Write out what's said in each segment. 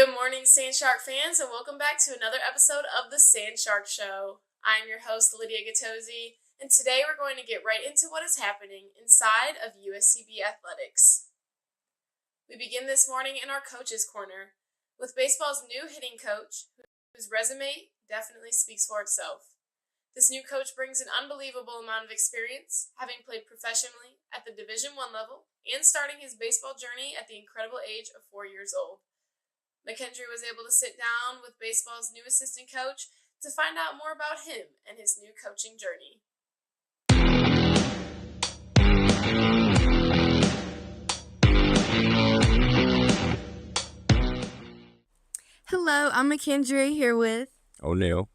Good morning, Sand Shark fans, and welcome back to another episode of The Sand Shark Show. I'm your host, Lydia Gattosi, and today we're going to get right into what is happening inside of USCB Athletics. We begin this morning in our Coach's Corner with baseball's new hitting coach, whose resume definitely speaks for itself. This new coach brings an unbelievable amount of experience, having played professionally at the Division I level and starting his baseball journey at the incredible age of 4 years old. McKendry was able to sit down with baseball's new assistant coach to find out more about him and his new coaching journey. Hello, I'm McKendry here with O'Neill.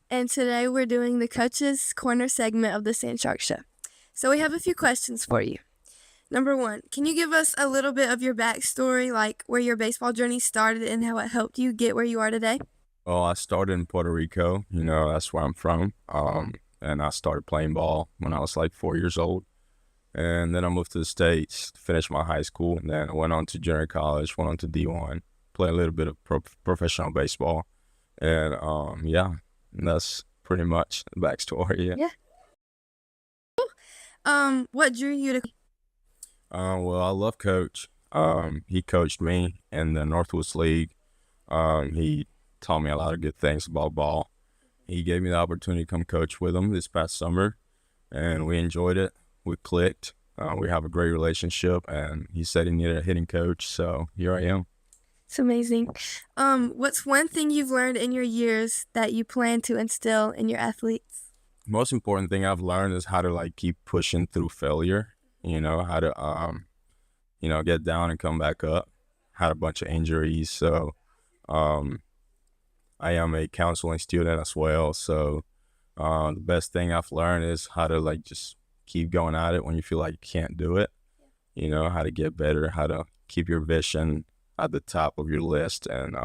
And today we're doing the Coach's Corner segment of the Sand Shark Show. So we have a few questions for you. Number one, can you give us a little bit of your backstory, like where your baseball journey started and how it helped you get where you are today? Well, I started in Puerto Rico. That's where I'm from. And I started playing ball when I was like 4 years old. And then I moved to the States, finished my high school, and then I went on to junior college, went on to D1, played a little bit of professional baseball. And that's pretty much the backstory. Yeah. What drew you to... Well, I love Coach. He coached me in the Northwoods League. He taught me a lot of good things about ball. He gave me the opportunity to come coach with him this past summer, and we enjoyed it. We clicked. We have a great relationship, and he said he needed a hitting coach, so here I am. It's amazing. What's one thing you've learned in your years that you plan to instill in your athletes? Most important thing I've learned is how to keep pushing through failure. How to get down and come back up. Had a bunch of injuries, so I am a counseling student as well. So the best thing I've learned is how to just keep going at it when you feel like you can't do it. How to get better, how to keep your vision at the top of your list, and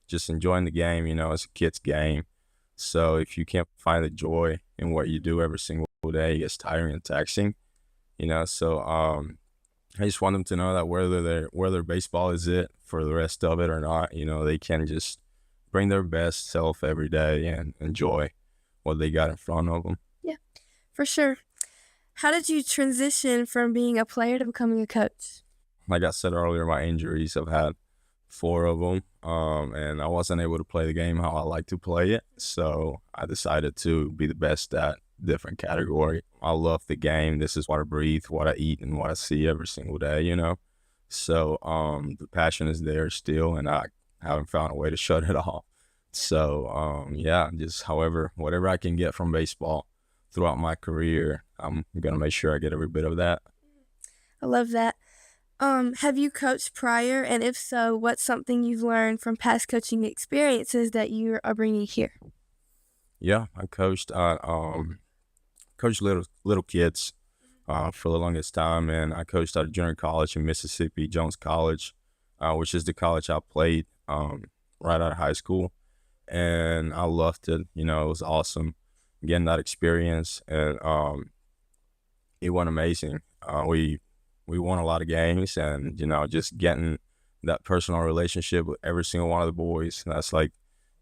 just enjoying the game. It's a kid's game. So if you can't find the joy in what you do every single day, it gets tiring and taxing. So I just want them to know that whether baseball is it for the rest of it or not, they can just bring their best self every day and enjoy what they got in front of them. Yeah, for sure. How did you transition from being a player to becoming a coach? Like I said earlier, my injuries, I've had 4 of them, and I wasn't able to play the game how I like to play it. So I decided to be the best at different category. I love the game. This is what I breathe, what I eat, and what I see every single day, So the passion is there still, and I haven't found a way to shut it off. So just whatever I can get from baseball throughout my career, I'm gonna make sure I get every bit of that. I love that. Have you coached prior, and if so, what's something you've learned from past coaching experiences that you are bringing here? Yeah, I coached little kids for the longest time, and I coached at a junior college in Mississippi, Jones College, which is the college I played right out of high school, and I loved it. It was awesome getting that experience, and it went amazing. We won a lot of games, and just getting that personal relationship with every single one of the boys, that's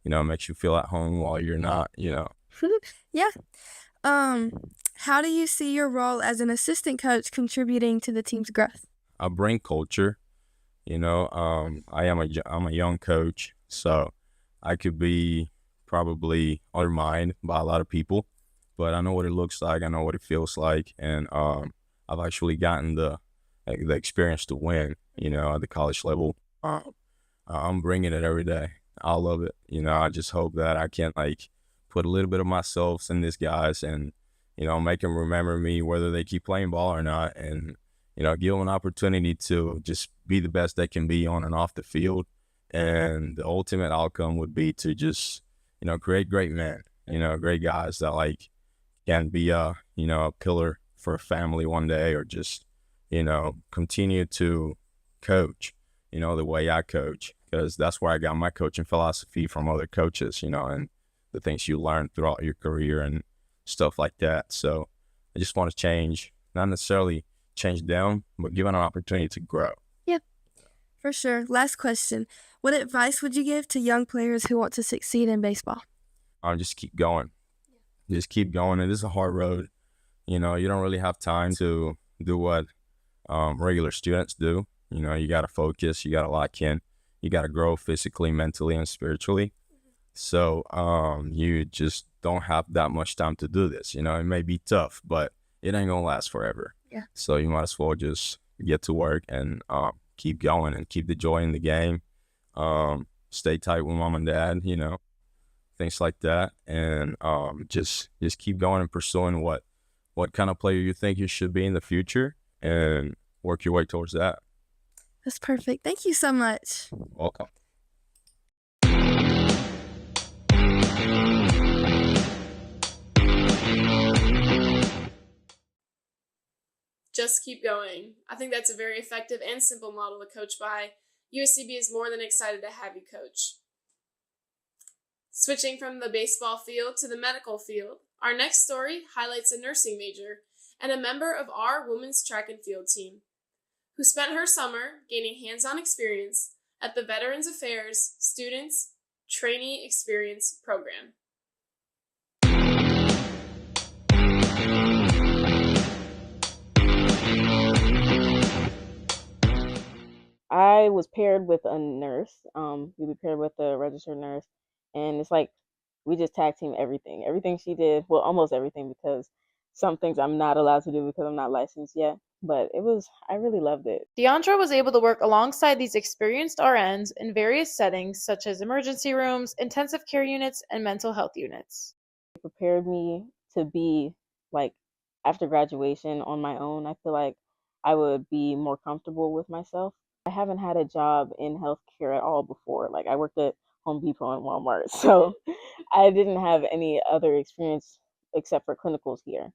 makes you feel at home while you're not. Yeah. How do you see your role as an assistant coach contributing to the team's growth? I bring culture. I'm a young coach, so I could be probably undermined by a lot of people, but I know what it looks like. I know what it feels like, and I've actually gotten the experience to win. At the college level, I'm bringing it every day. I love it. I just hope that I can put a little bit of myself in these guys, and make them remember me whether they keep playing ball or not, and give them an opportunity to just be the best they can be on and off the field. And the ultimate outcome would be to just create great men, great guys that can be a pillar for a family one day, or just continue to coach the way I coach, because that's where I got my coaching philosophy from other coaches, and the things you learn throughout your career and stuff like that. So I just want to change, not necessarily change them, but give them an opportunity to grow. Yeah, For sure. Last question. What advice would you give to young players who want to succeed in baseball? Just keep going. Just keep going. It is a hard road. You know, you don't really have time to do what regular students do. You know, you got to focus. You got to lock in. You got to grow physically, mentally, and spiritually. So you just don't have that much time to do this. You know, it may be tough, but it ain't going to last forever. Yeah. So you might as well just get to work and keep going and keep the joy in the game. Stay tight with mom and dad, you know, things like that. And just keep going and pursuing what kind of player you think you should be in the future and work your way towards that. That's perfect. Thank you so much. Welcome. Just keep going. I think that's a very effective and simple model to coach by. USCB is more than excited to have you coach. Switching from the baseball field to the medical field, our next story highlights a nursing major and a member of our women's track and field team, who spent her summer gaining hands-on experience at the Veterans Affairs Students Trainee Experience Program. I was paired with a nurse. We were paired with a registered nurse, and it's like we just tag team everything. Everything she did, well, almost everything, because some things I'm not allowed to do because I'm not licensed yet. But I really loved it. Deandra was able to work alongside these experienced RNs in various settings such as emergency rooms, intensive care units, and mental health units. It prepared me to be like after graduation on my own. I feel like I would be more comfortable with myself. I haven't had a job in healthcare at all before. Like I worked at Home Depot and Walmart, so I didn't have any other experience except for clinicals here.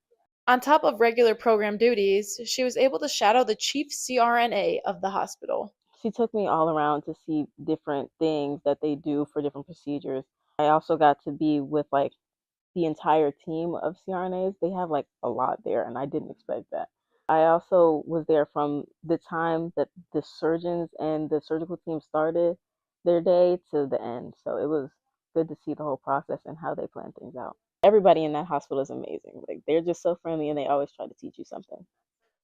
On top of regular program duties, she was able to shadow the chief CRNA of the hospital. She took me all around to see different things that they do for different procedures. I also got to be with like the entire team of CRNAs. They have like a lot there, and I didn't expect that. I also was there from the time that the surgeons and the surgical team started their day to the end. So it was good to see the whole process and how they plan things out. Everybody in that hospital is amazing. Like they're just so friendly and they always try to teach you something.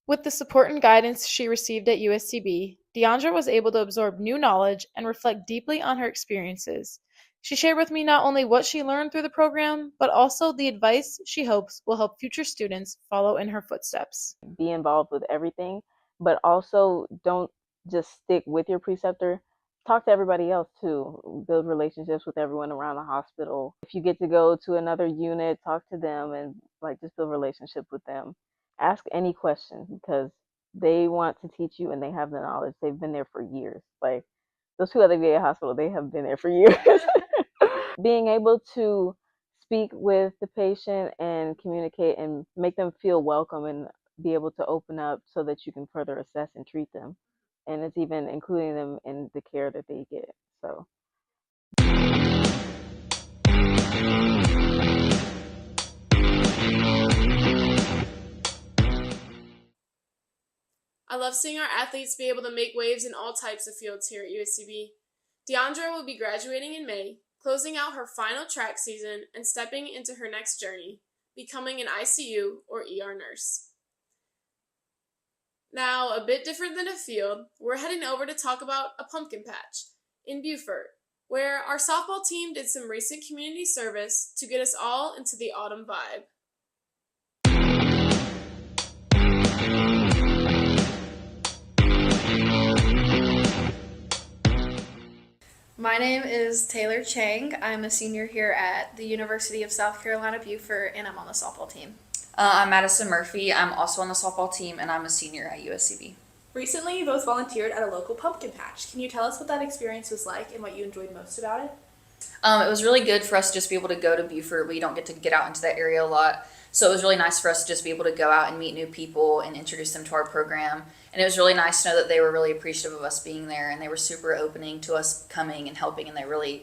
With the support and guidance she received at USCB, Deandra was able to absorb new knowledge and reflect deeply on her experiences. She shared with me not only what she learned through the program, but also the advice she hopes will help future students follow in her footsteps. Be involved with everything, but also don't just stick with your preceptor. Talk to everybody else too. Build relationships with everyone around the hospital. If you get to go to another unit, talk to them and like just build a relationship with them. Ask any question because they want to teach you and they have the knowledge. They've been there for years. Like those two other VA hospital, they have been there for years. Being able to speak with the patient and communicate and make them feel welcome and be able to open up so that you can further assess and treat them. And it's even including them in the care that they get. So. I love seeing our athletes be able to make waves in all types of fields here at USCB. Deandra will be graduating in May, closing out her final track season and stepping into her next journey, becoming an ICU or ER nurse. Now, a bit different than a field, we're heading over to talk about a pumpkin patch in Beaufort, where our softball team did some recent community service to get us all into the autumn vibe. My name is Taylor Chang. I'm a senior here at the University of South Carolina, Beaufort, and I'm on the softball team. I'm Madison Murphy. I'm also on the softball team, and I'm a senior at USCB. Recently, you both volunteered at a local pumpkin patch. Can you tell us what that experience was like and what you enjoyed most about it? It was really good for us to just be able to go to Beaufort. We don't get to get out into that area a lot. So it was really nice for us to just be able to go out and meet new people and introduce them to our program. And it was really nice to know that they were really appreciative of us being there, and they were super opening to us coming and helping, and they really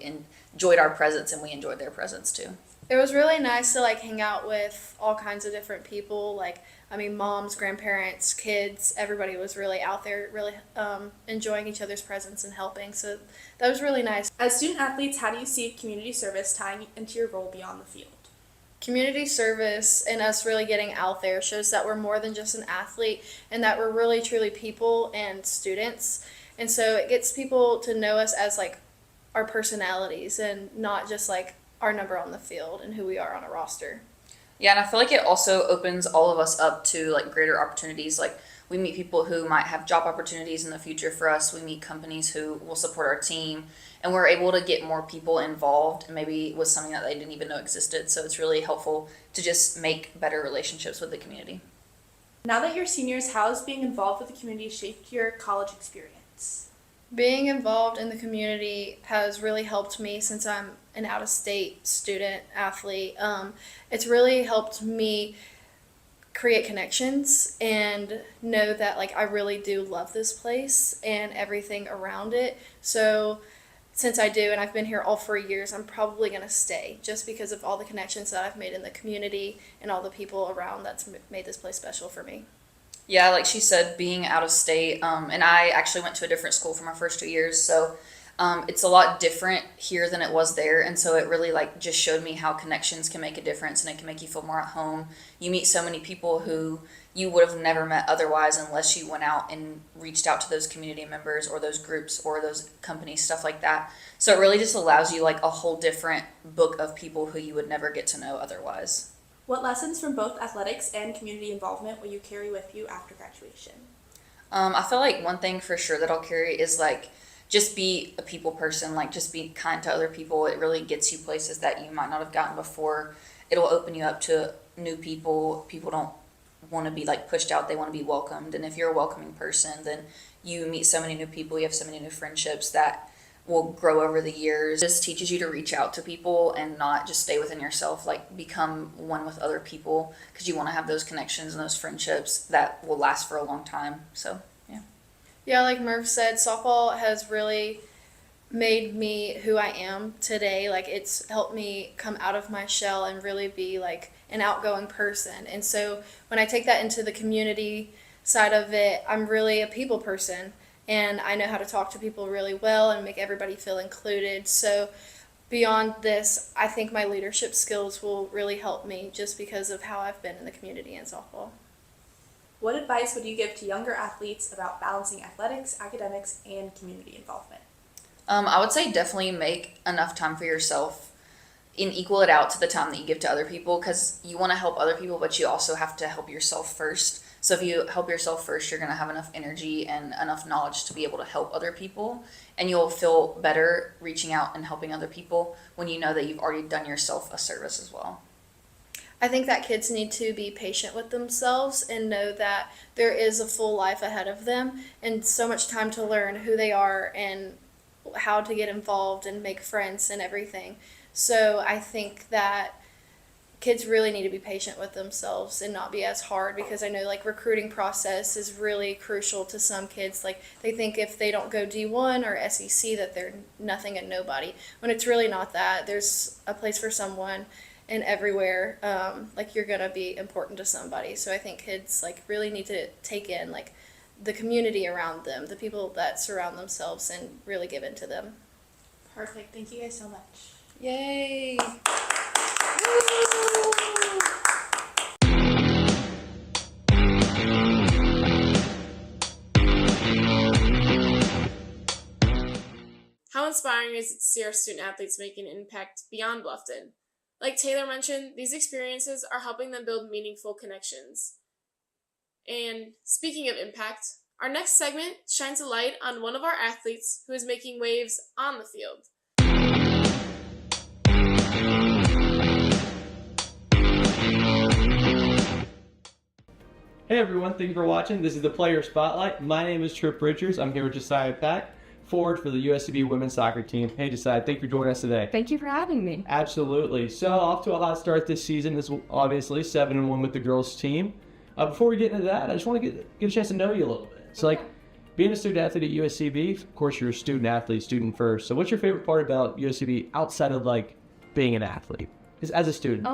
enjoyed our presence, and we enjoyed their presence too. It was really nice to like hang out with all kinds of different people. Like, I mean, moms, grandparents, kids, everybody was really out there, really enjoying each other's presence and helping. So that was really nice. As student athletes, how do you see community service tying into your role beyond the field? Community service and us really getting out there shows that we're more than just an athlete and that we're really truly people and students. And so it gets people to know us as like our personalities and not just like our number on the field and who we are on a roster. Yeah, and I feel like it also opens all of us up to like greater opportunities. Like we meet people who might have job opportunities in the future for us. We meet companies who will support our team, and we're able to get more people involved and maybe with something that they didn't even know existed. So it's really helpful to just make better relationships with the community. Now that you're seniors, how has being involved with the community shaped your college experience? Being involved in the community has really helped me since I'm an out-of-state student athlete. It's really helped me create connections and know that like I really do love this place and everything around it. So since I do, and I've been here all 4 years, I'm probably going to stay just because of all the connections that I've made in the community and all the people around that's made this place special for me. Yeah, like she said, being out of state, and I actually went to a different school for my first 2 years, so it's a lot different here than it was there, and so it really like just showed me how connections can make a difference, and it can make you feel more at home. You meet so many people who you would have never met otherwise unless you went out and reached out to those community members or those groups or those companies, stuff like that. So it really just allows you like a whole different book of people who you would never get to know otherwise. What lessons from both athletics and community involvement will you carry with you after graduation? I feel like one thing for sure that I'll carry is like just be a people person, like just be kind to other people. It really gets you places that you might not have gotten before. It'll open you up to new people. People don't want to be like pushed out, they want to be welcomed. And if you're a welcoming person, then you meet so many new people, you have so many new friendships that will grow over the years. It just teaches you to reach out to people and not just stay within yourself, like become one with other people, because you want to have those connections and those friendships that will last for a long time. So yeah. Yeah, like Murph said, softball has really made me who I am today. Like it's helped me come out of my shell and really be like an outgoing person. And so when I take that into the community side of it, I'm really a people person. And I know how to talk to people really well and make everybody feel included. So beyond this, I think my leadership skills will really help me just because of how I've been in the community and softball. What advice would you give to younger athletes about balancing athletics, academics, and community involvement? I would say definitely make enough time for yourself and equal it out to the time that you give to other people, because you want to help other people, but you also have to help yourself first. So if you help yourself first, you're going to have enough energy and enough knowledge to be able to help other people, and you'll feel better reaching out and helping other people when you know that you've already done yourself a service as well. I think that kids need to be patient with themselves and know that there is a full life ahead of them and so much time to learn who they are and how to get involved and make friends and everything. So I think that kids really need to be patient with themselves and not be as hard, because I know like recruiting process is really crucial to some kids. Like they think if they don't go D1 or SEC that they're nothing and nobody, when it's really not that. There's a place for someone and everywhere. Like you're gonna be important to somebody. So I think kids like really need to take in like the community around them, the people that surround themselves, and really give in to them. Perfect. Thank you guys so much. Yay! How inspiring is it to see our student athletes making an impact beyond Bluffton? Like Taylor mentioned, these experiences are helping them build meaningful connections. And speaking of impact, our next segment shines a light on one of our athletes who is making waves on the field. Hey everyone, thank you for watching. This is the Player Spotlight. My name is Trip Richards. I'm here with Josiah Pack, forward for the USCB women's soccer team. Hey Josiah, thank you for joining us today. Thank you for having me. Absolutely. So off to a hot start this season. This is obviously 7-1 with the girls team. Before we get into that, I just want to get a chance to know you a little bit. So like being a student athlete at USCB, of course you're a student athlete, student first. So what's your favorite part about USCB outside of like being an athlete? Just as a student.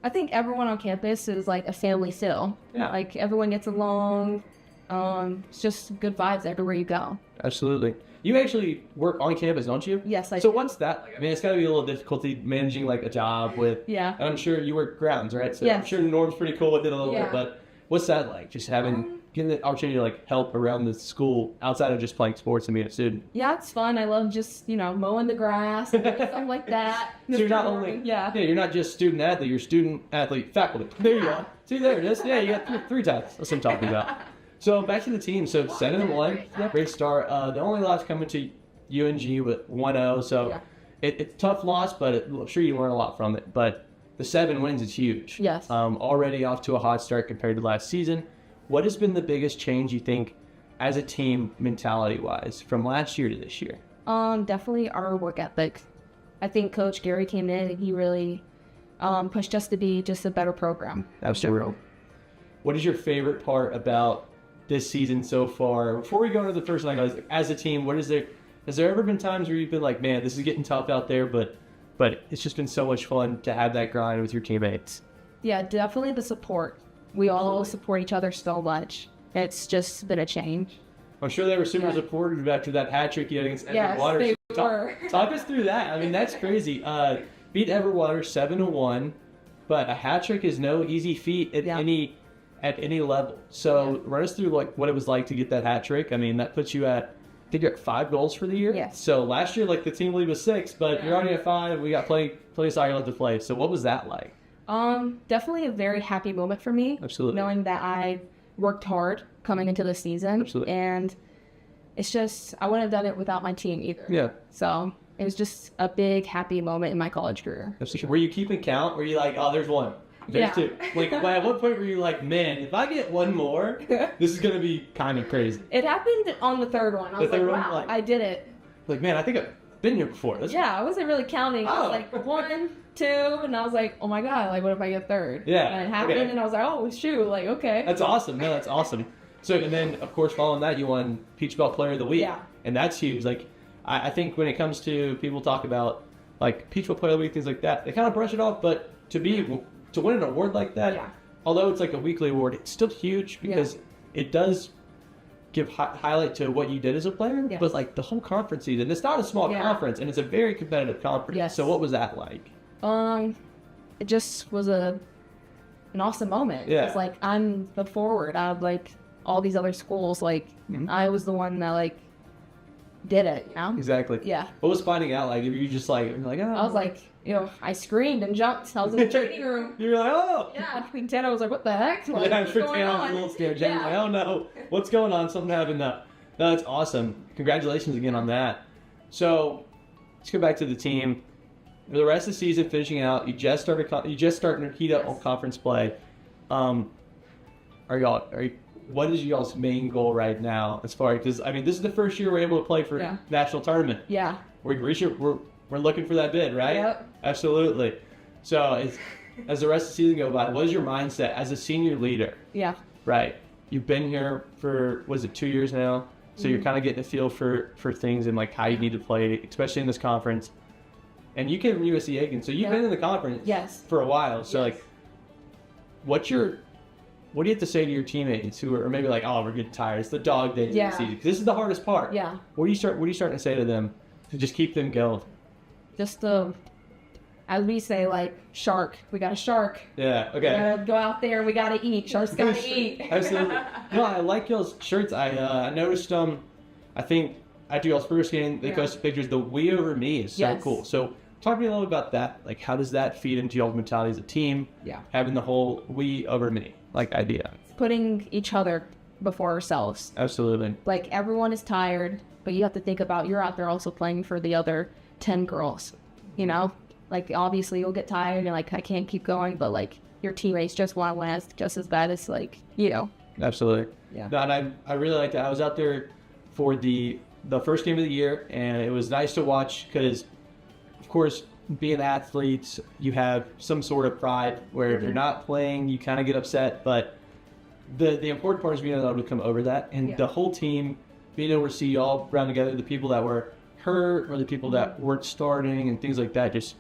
I think everyone on campus is like a family still. Yeah. Like everyone gets along. It's just good vibes everywhere you go. Absolutely. You actually work on campus, don't you? Yes, I So do. what's that like? I mean, it's got to be a little difficulty managing like a job with. Yeah. And I'm sure you work grounds, right? So I'm Yes. sure Norm's pretty cool with it a little Yeah. bit. But what's that like? Just getting the opportunity to like help around the school outside of just playing sports and being a student. Yeah, it's fun. I love just, mowing the grass and stuff like that. So you're not only Yeah. you're not just student athlete, you're student athlete faculty. There you go. See there it is. Yeah, you got three types. That's what I'm talking about. So back to the team. So 7-1, great start. The only loss coming to UNG with 1-0. So Yeah. it's a tough loss, but I'm sure you learn a lot from it. But the 7 wins is huge. Yes. Already off to a hot start compared to last season. What has been the biggest change you think as a team mentality wise from last year to this year? Definitely our work ethic. I think Coach Gary came in and he really pushed us to be just a better program. Absolutely. What is your favorite part about this season so far? Before we go into the first night, as a team, has there ever been times where you've been like, man, this is getting tough out there, but it's just been so much fun to have that grind with your teammates? Yeah, definitely the support. We all support each other so much. It's just been a change. I'm sure they were super supportive after that hat trick you had against Edward Waters. They Talk- were. Talk us through that. I mean, that's crazy. Beat Edward Waters 7-1, but a hat trick is no easy feat at any level. So run us through like what it was like to get that hat trick. I mean, that puts you at, I think you're at 5 goals for the year. Yes. So last year, like the team lead was 6, but you're already at 5. We got plenty of soccer left to play. So what was that like? Definitely a very happy moment for me. Absolutely. Knowing that I worked hard coming into the season. Absolutely. And it's just, I wouldn't have done it without my team either. Yeah. So it was just a big happy moment in my college career. Absolutely. Were you keeping count? Were you like, oh, there's 1. There's 2. Like, at what point were you like, man, if I get 1 more, this is going to be kind of crazy? It happened on the third one. I was third like, one, wow, like- I did it. Like, man, I think I've been here before. Yeah, I wasn't really counting. I Oh. was like 1, 2, and I was like, oh my god, like what if I get third? Yeah, And it happened, okay. and I was like, oh shoot, like okay. That's awesome. No, that's awesome. So, and then, of course, following that, you won Peach Belt Player of the Week. Yeah. And that's huge. Like, I think when it comes to people talk about, like, Peach Belt Player of the Week, things like that, they kind of brush it off. But to win an award like that, Yeah. although it's like a weekly award, it's still huge because it does give highlight to what you did as a player. Yes. But, like, the whole conference season, it's not a small Yeah. conference, and it's a very competitive conference. Yes. So what was that like? It just was an awesome moment. Yeah. It's like I'm the forward out of like all these other schools. Like Mhm. I was the one that like did it. You know? Exactly. Yeah. What was finding out like? If you just like, you're like, oh. I was like, I screamed and jumped. I was in the training room. You're like, oh. Yeah. Between Tana was like, what the heck? Like, Yeah, I'm what's sure going Tana was a on? little scared. Jen's Yeah. like, oh no, what's going on? Something happened. No, that's awesome. Congratulations again on that. So let's go back to the team. For the rest of the season, finishing out, you just starting to heat up on conference play. What is y'all's main goal right now as far as, because I mean, this is the first year we're able to play for Yeah. national tournament. Yeah. We're looking for that bid, right? Yep. Absolutely. So as the rest of the season go by, what is your mindset as a senior leader? Yeah. Right. You've been here for, was it 2 years now? So you're kind of getting a feel for things and like how you need to play, especially in this conference. And you came from USC Aiken, so you've been in the conference Yes. for a while. So Yes. like, what do you have to say to your teammates who are maybe like, oh, we're getting tired. It's the dog days Yeah. of the season. 'Cause this is the hardest part. Yeah. What are you starting to say to them to just keep them going? Just as we say, like shark. We got a shark. Yeah. We Okay. gotta go out there. We gotta eat. Sharks gotta eat. Absolutely. No, I like y'all's shirts. I noticed I think after y'all's first game, they Yeah. posted pictures. The "We over me" is so Yes. cool. So talk to me a little about that. Like, how does that feed into y'all's mentality as a team? Yeah. Having the whole "we over me" like idea. Putting each other before ourselves. Absolutely. Like everyone is tired, but you have to think about you're out there also playing for the other 10 girls. You know, like obviously you'll get tired and like I can't keep going, but like your teammates just want to last just as bad as like Absolutely. Yeah. No, and I really like that. I was out there for the first game of the year, and it was nice to watch because, of course, being athletes, you have some sort of pride where if you're not playing, you kind of get upset. But the important part is being able to come over that, and the whole team being able to see y'all round together, the people that were hurt or the people that weren't starting and things like that. Just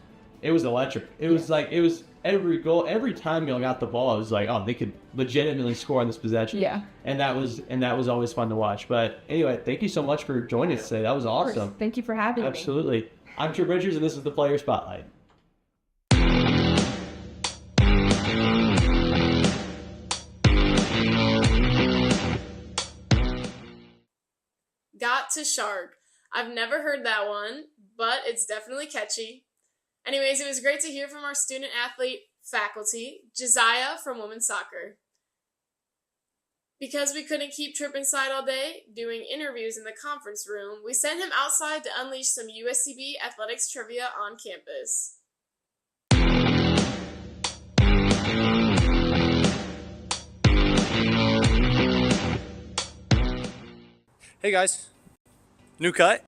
it was electric. It was like, it was every goal, every time y'all got the ball, I was like, oh, they could legitimately score on this possession. Yeah. And that was always fun to watch. But anyway, thank you so much for joining us today. That was awesome. Thank you for having me. Absolutely. I'm Trip Richards, and this is the Player Spotlight. Got to Shark. I've never heard that one, but it's definitely catchy. Anyways, it was great to hear from our student athlete faculty, Josiah from women's soccer. Because we couldn't keep Trip inside all day doing interviews in the conference room, we sent him outside to unleash some USCB athletics trivia on campus. Hey guys, new cut,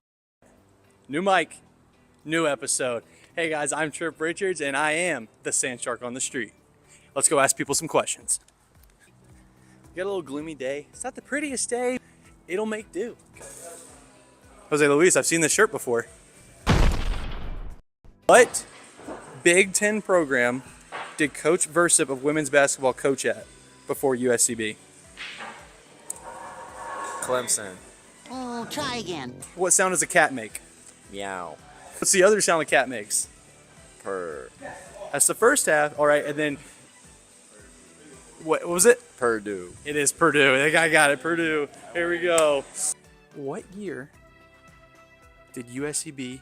new mic, new episode. Hey guys, I'm Trip Richards and I am the Sand Shark on the street. Let's go ask people some questions. We got a little gloomy day. It's not the prettiest day. It'll make do. Jose Luis, I've seen this shirt before. What Big Ten program did Coach Versip of women's basketball coach at before USCB? Clemson. Oh, try again. What sound does a cat make? Meow. What's the other sound a cat makes? Purr. That's the first half. All right, and then what was it? Purdue. It is Purdue. I got it. Purdue. Here we go. What year did USCB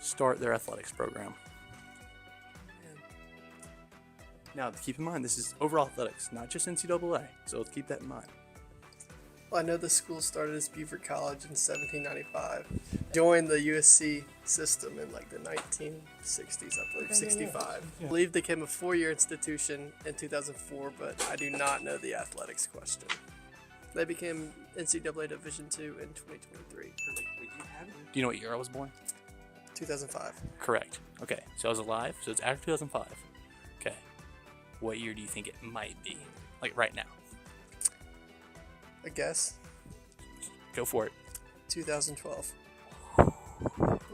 start their athletics program? Now, keep in mind, this is overall athletics, not just NCAA. So let's keep that in mind. Well, I know the school started as Beaver College in 1795. Joined the USC system in like the 1960s, I believe, 65. I believe they became a 4-year institution in 2004, but I do not know the athletics question. They became NCAA Division II in 2023. Do you know what year I was born? 2005. Correct. Okay, so I was alive, so it's after 2005. Okay, what year do you think it might be? Like right now? I guess. Go for it. 2012.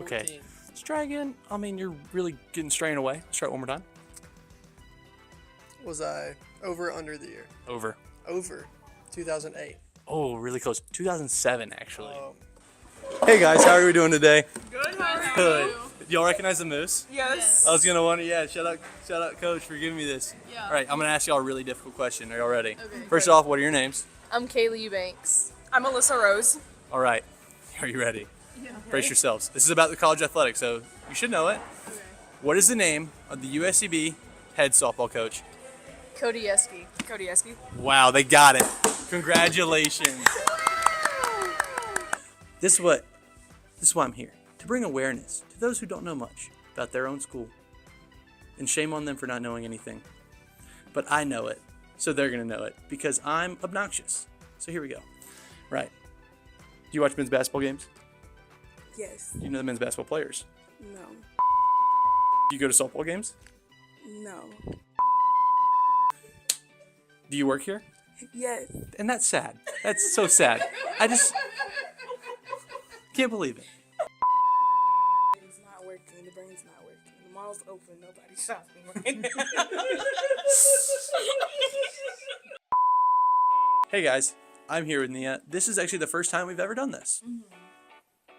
Okay, 14. let's try again. I mean, you're really getting straying away. Let's try it one more time. Was I over or under the year? Over. Over. 2008. Oh, really close. 2007, actually. Hey guys, how are we doing today? Good, how are Good. you? Y'all recognize the moose? Yes. I was gonna wonder. Yeah, shout out, Coach, for giving me this. Yeah. All right, I'm gonna ask y'all a really difficult question. Are y'all ready? Okay. First off, what are your names? I'm Kaylee Eubanks. I'm Alyssa Rose. All right, are you ready? Yeah. Brace yourselves. This is about the college athletics, so you should know it. Okay. What is the name of the USCB head softball coach? Cody Esky. Cody Esky. Wow, they got it. Congratulations. This is why I'm here, to bring awareness to those who don't know much about their own school. And shame on them for not knowing anything. But I know it, so they're gonna know it, because I'm obnoxious. So here we go. Right. Do you watch men's basketball games? Yes. Do you know the men's basketball players? No. Do you go to softball games? No. Do you work here? Yes. And that's sad. That's so sad. I just can't believe it. It's not working. The brain's not working. The mall's open. Nobody's shopping right now. Hey guys, I'm here with Nia. This is actually the first time we've ever done this.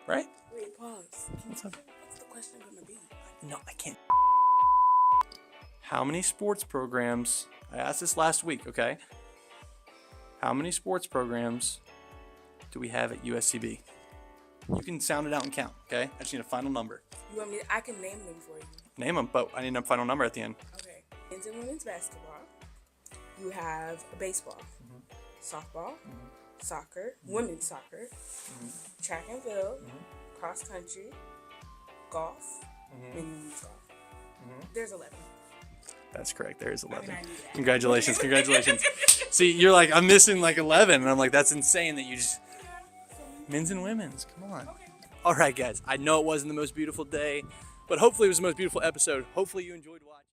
Right? Wait, pause. What's up? What's the question gonna be? No, I can't. How many sports programs? I asked this last week, okay? How many sports programs do we have at USCB? You can sound it out and count, okay? I just need a final number. You want me? I can name them for you. Name them, but I need a final number at the end. Okay. Men's and women's basketball. You have baseball, softball, soccer, women's soccer, track and field, cross country, golf, men's golf. There's 11. That's correct. There is 11. I knew that. Congratulations. Congratulations. See, you're like, I'm missing like 11. And I'm like, that's insane that you just... Men's and women's. Come on. All right, guys. I know it wasn't the most beautiful day, but hopefully it was the most beautiful episode. Hopefully you enjoyed watching.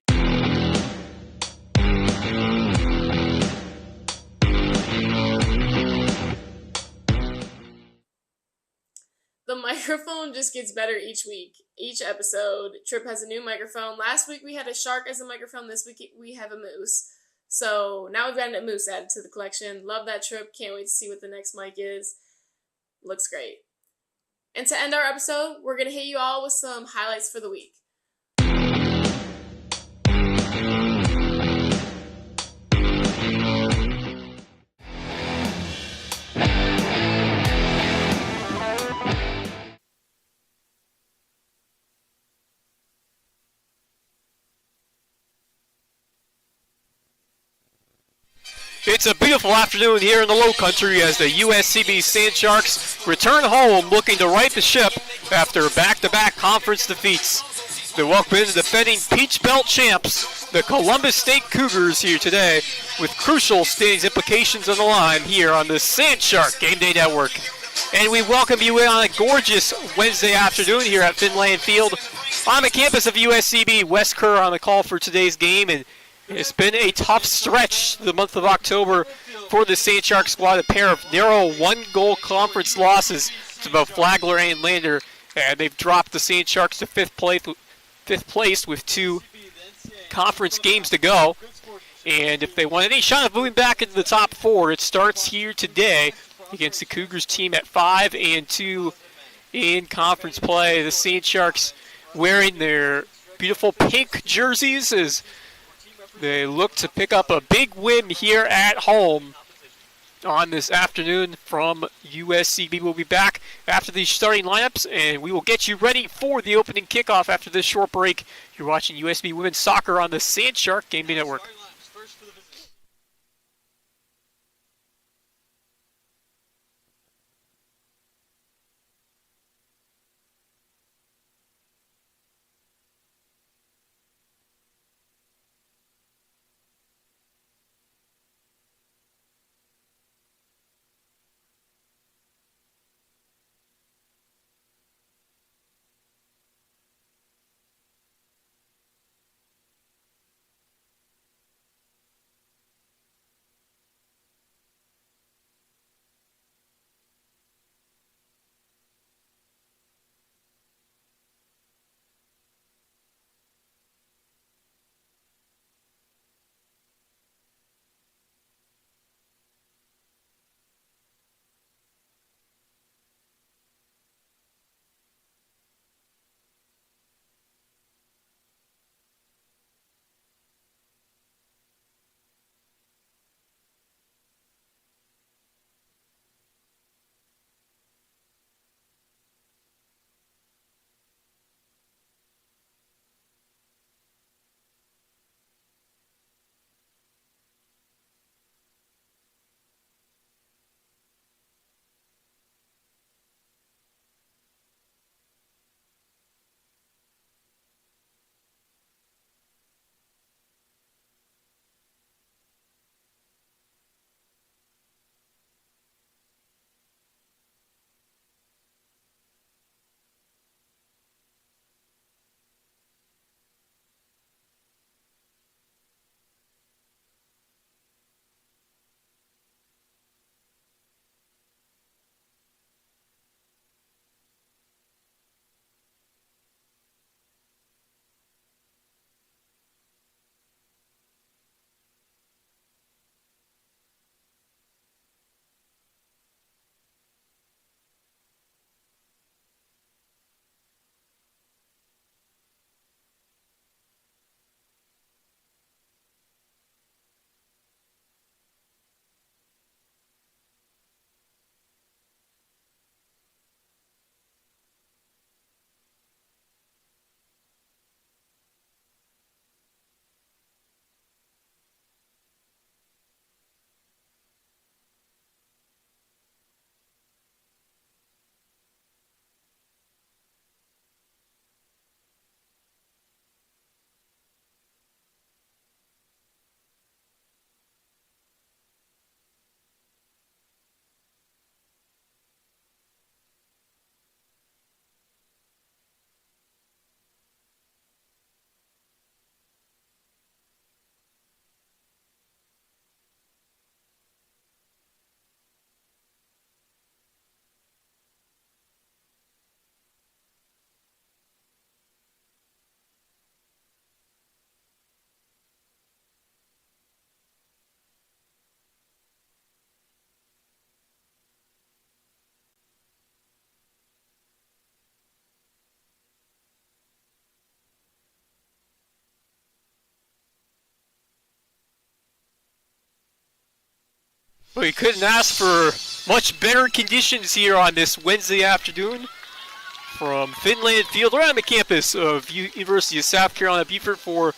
The microphone just gets better each week. each episode. Trip has a new microphone. Last week we had a shark as a microphone. This week we have a moose. So now we've got a moose added to the collection. Love that, Trip. Can't wait to see what the next mic is. Looks great. And to end our episode, we're going to hit you all with some highlights for the week. It's a beautiful afternoon here in the Low Country as the USCB Sand Sharks return home looking to right the ship after back-to-back conference defeats. They welcome in the defending Peach Belt champs, the Columbus State Cougars, here today with crucial standings implications on the line here on the Sand Shark Game Day Network. And we welcome you in on a gorgeous Wednesday afternoon here at Finland Field on the campus of USCB. Wes Kerr on the call for today's game, and it's been a tough stretch the month of October for the Sand Shark squad. A pair of narrow one-goal conference losses to both Flagler and Lander, and they've dropped the Sand Sharks to fifth place with 2 conference games to go. And if they want any shot of moving back into the top 4, it starts here today against the Cougars team at 5-2 in conference play. The Sand Sharks wearing their beautiful pink jerseys as they look to pick up a big win here at home on this afternoon from USCB. We'll be back after these starting lineups, and we will get you ready for the opening kickoff after this short break. You're watching USCB Women's Soccer on the Sand Shark Game Day Network. We couldn't ask for much better conditions here on this Wednesday afternoon. From Finland Field, right on the campus of University of South Carolina Beaufort for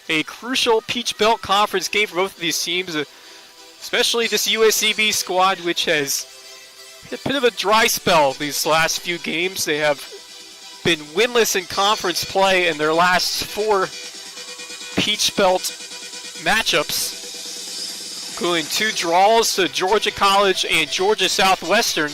a crucial Peach Belt Conference game for both of these teams, especially this USCB squad, which has a bit of a dry spell these last few games. They have been winless in conference play in their last 4 Peach Belt matchups, including 2 draws to Georgia College and Georgia Southwestern.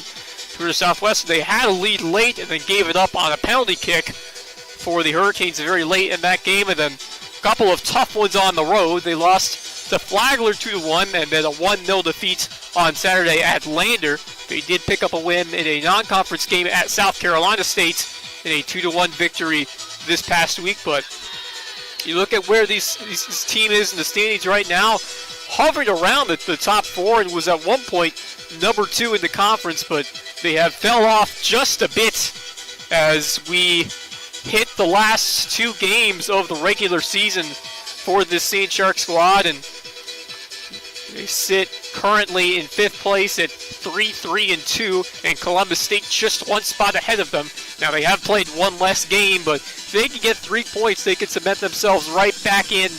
Georgia Southwestern, they had a lead late and then gave it up on a penalty kick for the Hurricanes very late in that game, and then a couple of tough ones on the road. They lost to Flagler 2-1 and then a 1-0 defeat on Saturday at Lander. They did pick up a win in a non-conference game at South Carolina State in a 2-1 victory this past week, but you look at where this team is in the standings right now, hovering around the top 4 and was at one point number 2 in the conference, but they have fell off just a bit as we hit the last 2 games of the regular season for this Sand Shark squad, and they sit currently in 5th place at 3-3-2, and Columbus State just 1 spot ahead of them. Now they have played 1 less game, but if they can get 3 points, they can cement themselves right back in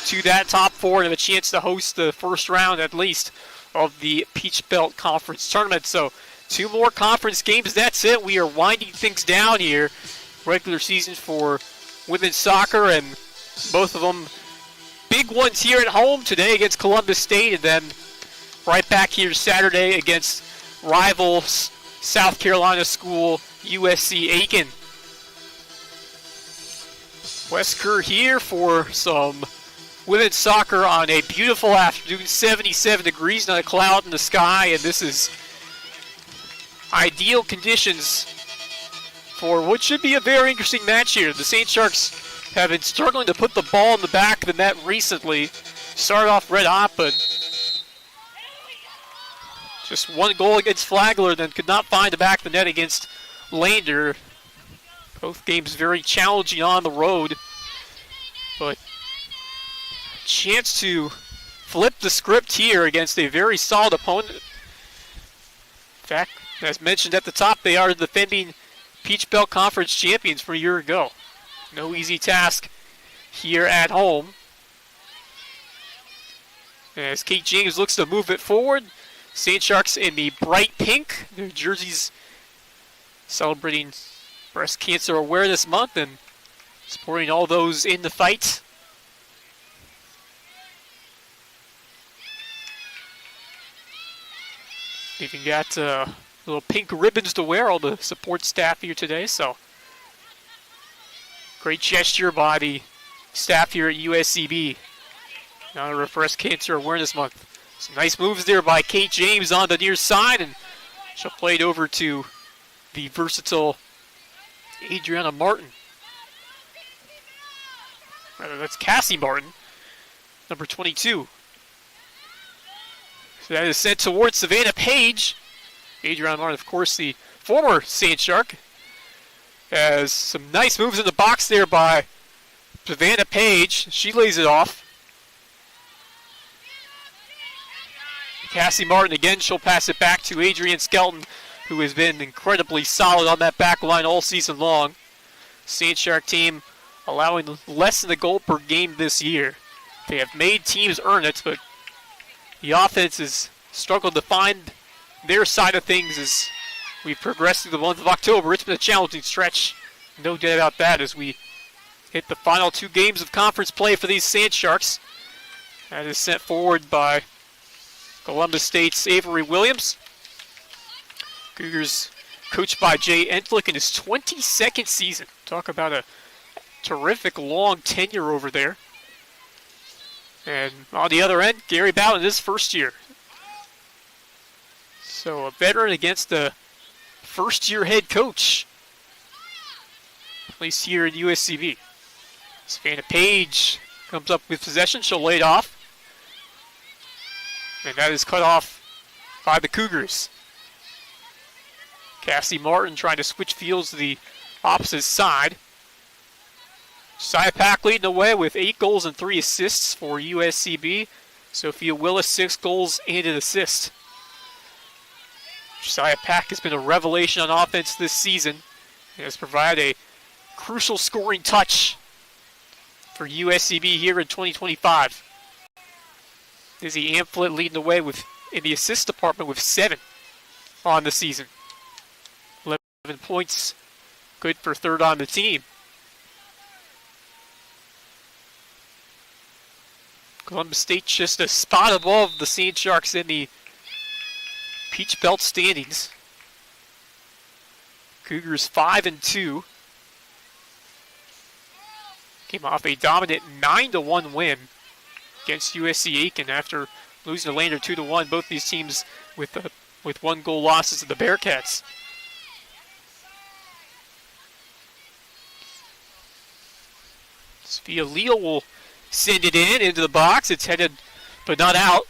to that top 4 and have a chance to host the first round at least of the Peach Belt Conference Tournament. So 2 more conference games, that's it. We are winding things down here. Regular season for women's soccer, and both of them big ones here at home today against Columbus State, and then right back here Saturday against rival South Carolina school USC Aiken. Wes Kerr here for some women's soccer on a beautiful afternoon, 77 degrees, not a cloud in the sky, and this is ideal conditions for what should be a very interesting match here. The St. Sharks have been struggling to put the ball in the back of the net recently. Started off red hot, but just 1 goal against Flagler, then could not find the back of the net against Lander. Both games very challenging on the road, but chance to flip the script here against a very solid opponent. In fact, as mentioned at the top, they are the defending Peach Belt Conference champions from a year ago. No easy task here at home. As Kate James looks to move it forward, St. Sharks in the bright pink. Their jerseys celebrating Breast Cancer Awareness Month and supporting all those in the fight. Even got little pink ribbons to wear, all the support staff here today, so great gesture by the staff here at USCB. Now for Breast Cancer Awareness Month. Some nice moves there by Kate James on the near side, and she'll play it over to the versatile Adriana Martin. Rather, that's Cassie Martin, number 22. So that is sent towards Savannah Page. Adriana Martin, of course, the former St. Shark, has some nice moves in the box there by Savannah Page. She lays it off. Cassie Martin again, she'll pass it back to Adrienne Skelton, who has been incredibly solid on that back line all season long. St. Shark team allowing less than a goal per game this year. They have made teams earn it, but the offense has struggled to find their side of things as we progress through the month of October. It's been a challenging stretch, no doubt about that, as we hit the final 2 games of conference play for these Sand Sharks. That is sent forward by Columbus State's Avery Williams. Cougars coached by Jay Entlick in his 22nd season. Talk about a terrific long tenure over there. And on the other end, Gary Bowden, his first year. So a veteran against a first-year head coach, at least here at USCB. Savannah Page comes up with possession. She'll lay it off. And that is cut off by the Cougars. Cassie Martin trying to switch fields to the opposite side. Sia Pack leading the way with 8 goals and 3 assists for USCB. Sophia Willis, 6 goals and an assist. Josiah Pack has been a revelation on offense this season and has provided a crucial scoring touch for USCB here in 2025. Izzy Amphlett leading the way in the assist department with 7 on the season. 11 points, good for third on the team. Columbus State just a spot above the Sand Sharks in the Peach Belt standings. Cougars 5-2. Came off a dominant 9-1 win against USC Aiken after losing to Lander 2-1. Both these teams with 1-goal losses to the Bearcats. Sophia Leal will send it into the box. It's headed, but not out.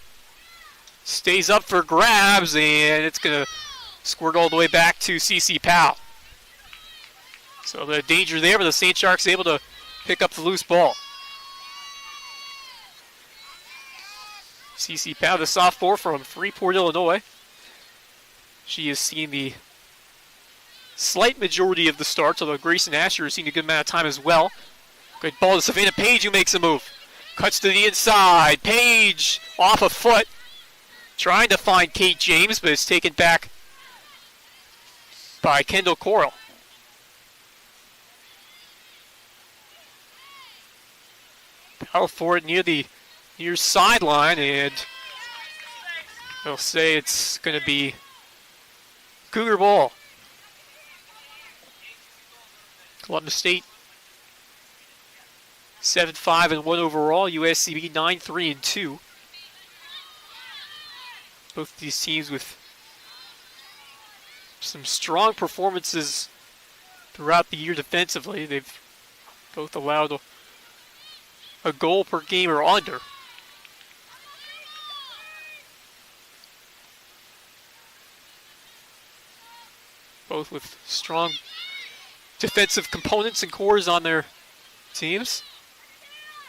Stays up for grabs, and it's going to squirt all the way back to CC Powell. So the danger there, but the St. Sharks able to pick up the loose ball. CC Powell, the sophomore from Freeport, Illinois. She has seen the slight majority of the starts, although Grayson Asher has seen a good amount of time as well. Good ball to Savannah Page, who makes a move. Cuts to the inside. Page off a foot. Trying to find Kate James, but it's taken back by Kendall Coral. Power forward near the near sideline, and they'll say it's going to be Cougar ball. Columbus State 7-5-1 overall. USCB 9-3-2. Both these teams with some strong performances throughout the year defensively. They've both allowed a goal per game or under. Both with strong defensive components and cores on their teams,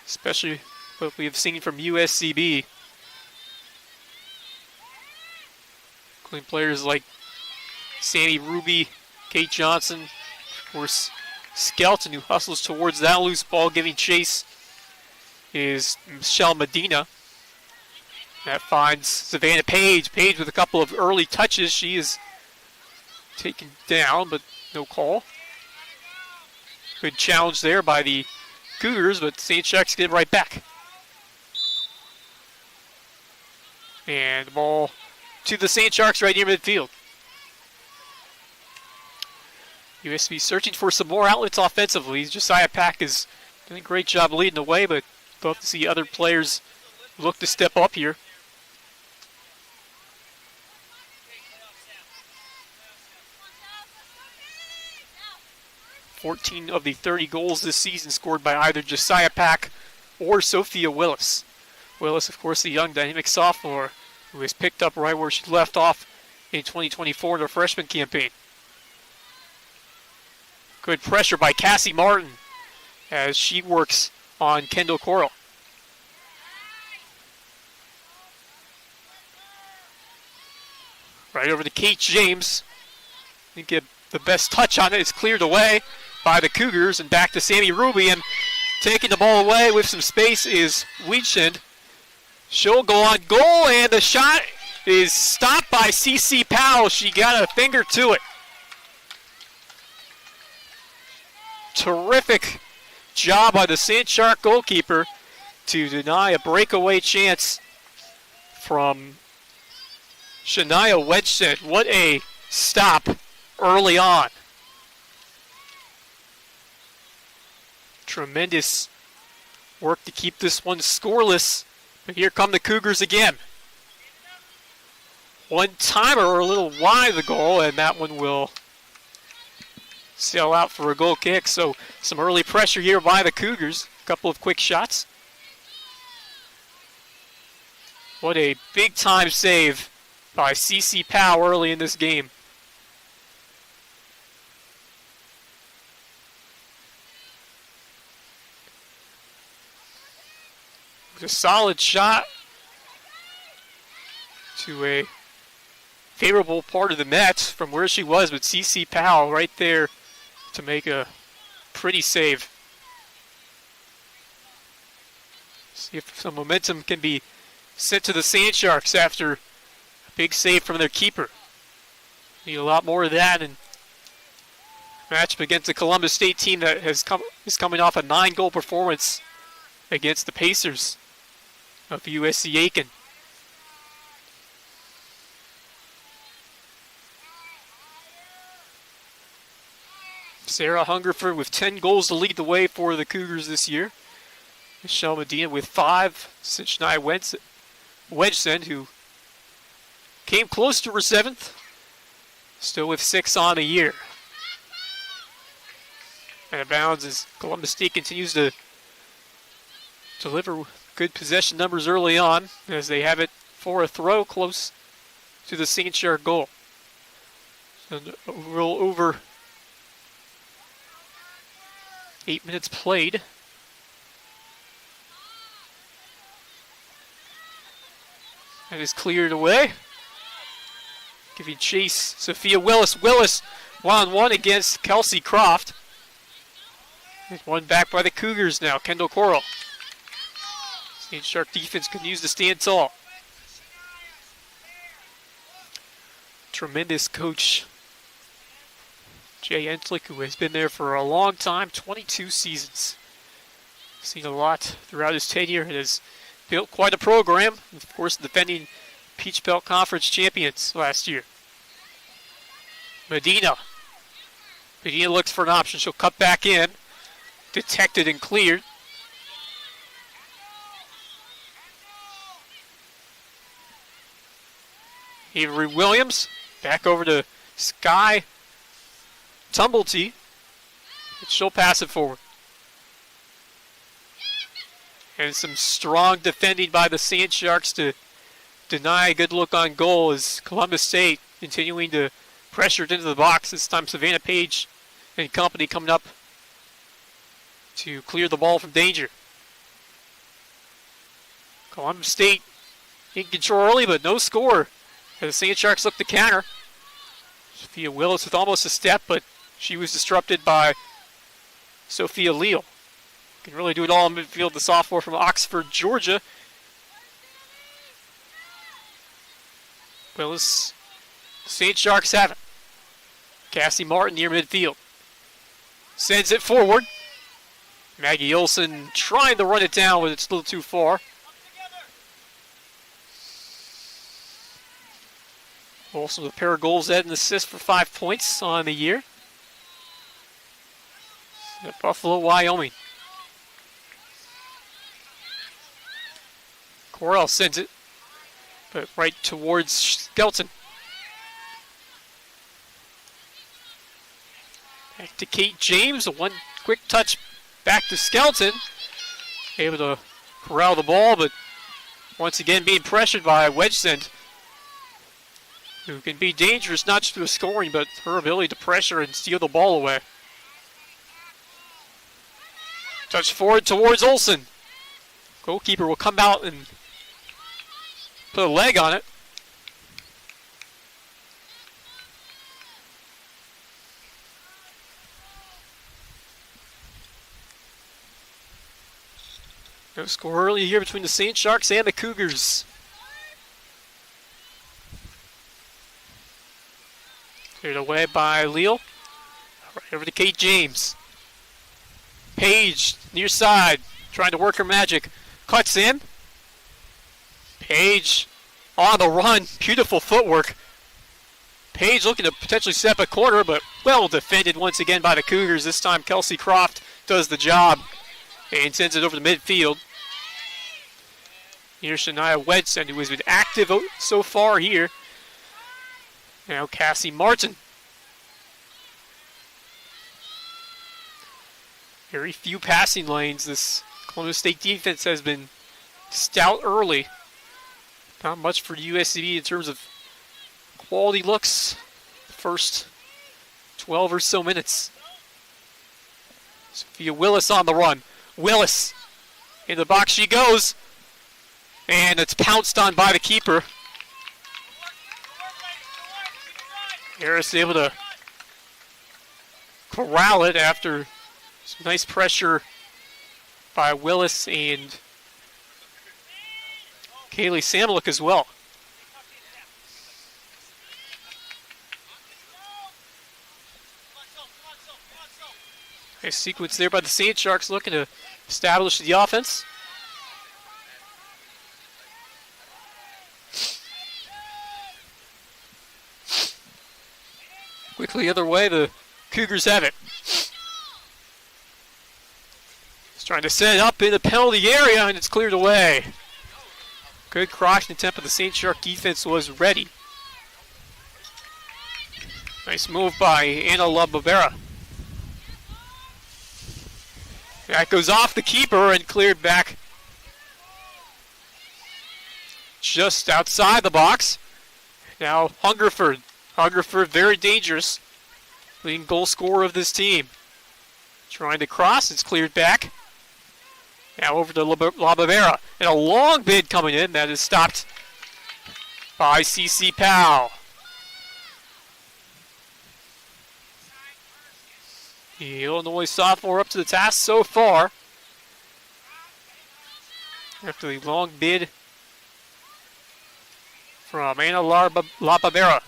especially what we have seen from USCB. Including players like Sammy Ruby, Kate Johnson, of course Skelton, who hustles towards that loose ball. Giving chase is Michelle Medina. That finds Savannah Page. Page with a couple of early touches. She is taken down, but no call. Good challenge there by the Cougars, but St. Sharks get right back. And the ball to the St. Sharks right near midfield. USB searching for some more outlets offensively. Josiah Pack is doing a great job leading the way, but love to see other players look to step up here. "14 of the 30 goals this season scored by either Josiah Pack or Sophia Willis. Willis, of course, the young dynamic sophomore who has picked up right where she left off in 2024 in her freshman campaign. Good pressure by Cassie Martin as she works on Kendall Coral. Right over to Kate James. I think the best touch on it is cleared away by the Cougars, and back to Sammy Ruby, and taking the ball away with some space is Weechend. She'll go on goal, and the shot is stopped by CC Powell. She got a finger to it. Terrific job by the St. Shark goalkeeper to deny a breakaway chance from Shania Wedgson. What a stop early on. Tremendous work to keep this one scoreless. But here come the Cougars again. One timer a little wide of the goal, and that one will sail out for a goal kick. So some early pressure here by the Cougars. A couple of quick shots. What a big time save by CC Powell early in this game. A solid shot to a favorable part of the net from where she was, but CeCe Powell right there to make a pretty save. See if some momentum can be sent to the Sand Sharks after a big save from their keeper. Need a lot more of that, and matchup against the Columbus State team that is coming off a 9-goal performance against the Pacers of USC Aiken. Sarah Hungerford with 10 goals to lead the way for the Cougars this year. Michelle Medina with 5. Sinchai Wedgson, who came close to her 7th, still with 6 on the year. And it bounds as Columbus State continues to deliver good possession numbers early on as they have it for a throw close to the St. Shark goal. So a little over 8 minutes played. That is cleared away. Giving chase, Sophia Willis. Willis 1-on-1 against Kelsey Croft. There's one back by the Cougars now, Kendall Coral. St. Shark defense continues to stand tall. Tremendous coach Jay Entlick, who has been there for a long time, 22 seasons. Seen a lot throughout his tenure and has built quite a program. Of course, defending Peach Belt Conference champions last year. Medina. Medina looks for an option. She'll cut back in. Detected and cleared. Avery Williams. Back over to Sky Tumblety. She'll pass it forward. And some strong defending by the Sand Sharks to deny a good look on goal as Columbus State continuing to pressure it into the box. This time Savannah Page and company coming up to clear the ball from danger. Columbus State in control early, but no score as the Sand Sharks look to counter. Sophia Willis with almost a step, but she was disrupted by Sophia Leal. Can really do it all in midfield, the sophomore from Oxford, Georgia. Willis, St. Sharks have it. Cassie Martin near midfield. Sends it forward. Maggie Olson trying to run it down, but it's a little too far. Olson with a pair of goals and an assist for 5 points on the year. At Buffalo, Wyoming. Corral sends it, but right towards Skelton. Back to Kate James, one quick touch back to Skelton. Able to corral the ball, but once again being pressured by Wedgson, who can be dangerous not just through scoring, but her ability to pressure and steal the ball away. Touch forward towards Olsen. Goalkeeper will come out and put a leg on it. No score early here between the St. Sharks and the Cougars. Cleared away by Leal. Right over to Kate James. Page, near side, trying to work her magic. Cuts in. Page on the run. Beautiful footwork. Page looking to potentially step a corner, but well defended once again by the Cougars. This time Kelsey Croft does the job and sends it over to midfield. Here's Shania Wedson, who has been active so far here. Now Cassie Martin. Very few passing lanes. This Columbus State defense has been stout early. Not much for USCB in terms of quality looks the first 12 or so minutes. Sophia Willis on the run. Willis in the box she goes. And it's pounced on by the keeper. Harris able to corral it after some nice pressure by Willis and Kaylee Samlick as well. Nice sequence there by the Sand Sharks looking to establish the offense. Quickly the other way, the Cougars have it. He's trying to set it up in the penalty area, and it's cleared away. Good crossing attempt, but the St. Shark defense was ready. Nice move by Anna LaBarbera. That goes off the keeper and cleared back just outside the box. Now Hungerford. Hungerford very dangerous. Leading goal scorer of this team. Trying to cross, it's cleared back. Now over to LaBarbera. And a long bid coming in that is stopped by CC Powell. The Illinois sophomore up to the task so far. After the long bid from Anna LaBarbera.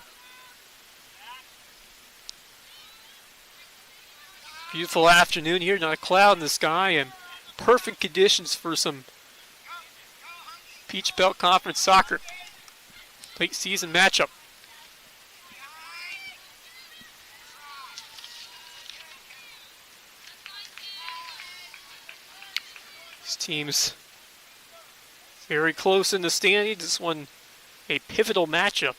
Beautiful afternoon here, not a cloud in the sky, and perfect conditions for some Peach Belt Conference soccer. Late season matchup. These teams very close in the standings. This one a pivotal matchup.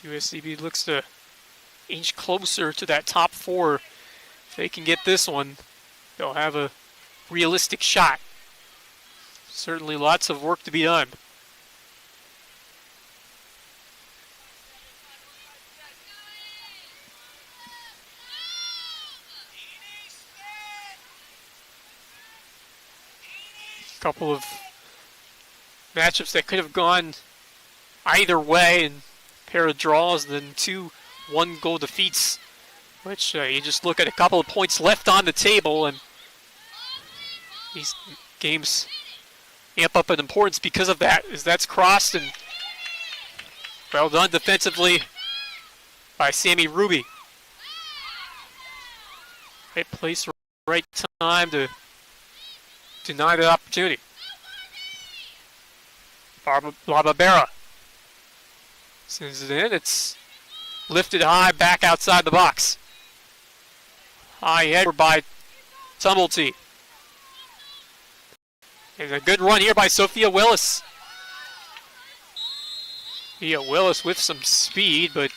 USCB looks to inch closer to that top four. If they can get this one, they'll have a realistic shot. Certainly lots of work to be done. A couple of matchups that could have gone either way, and pair of draws and then 2 one-goal defeats, which you just look at a couple of points left on the table, and these games amp up in importance because of that, as that's crossed, and well done defensively by Sammy Ruby. Right place, right time to deny the opportunity. LaBarbera sends it in. It's lifted high back outside the box. High header by Tumblety. And a good run here by Sophia Willis. Sophia Willis with some speed, but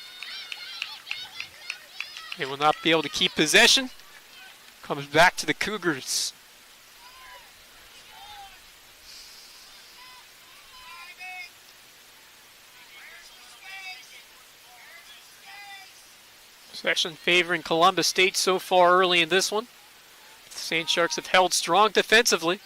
they will not be able to keep possession. Comes back to the Cougars. Possession favoring Columbus State so far early in this one. The St. Sharks have held strong defensively.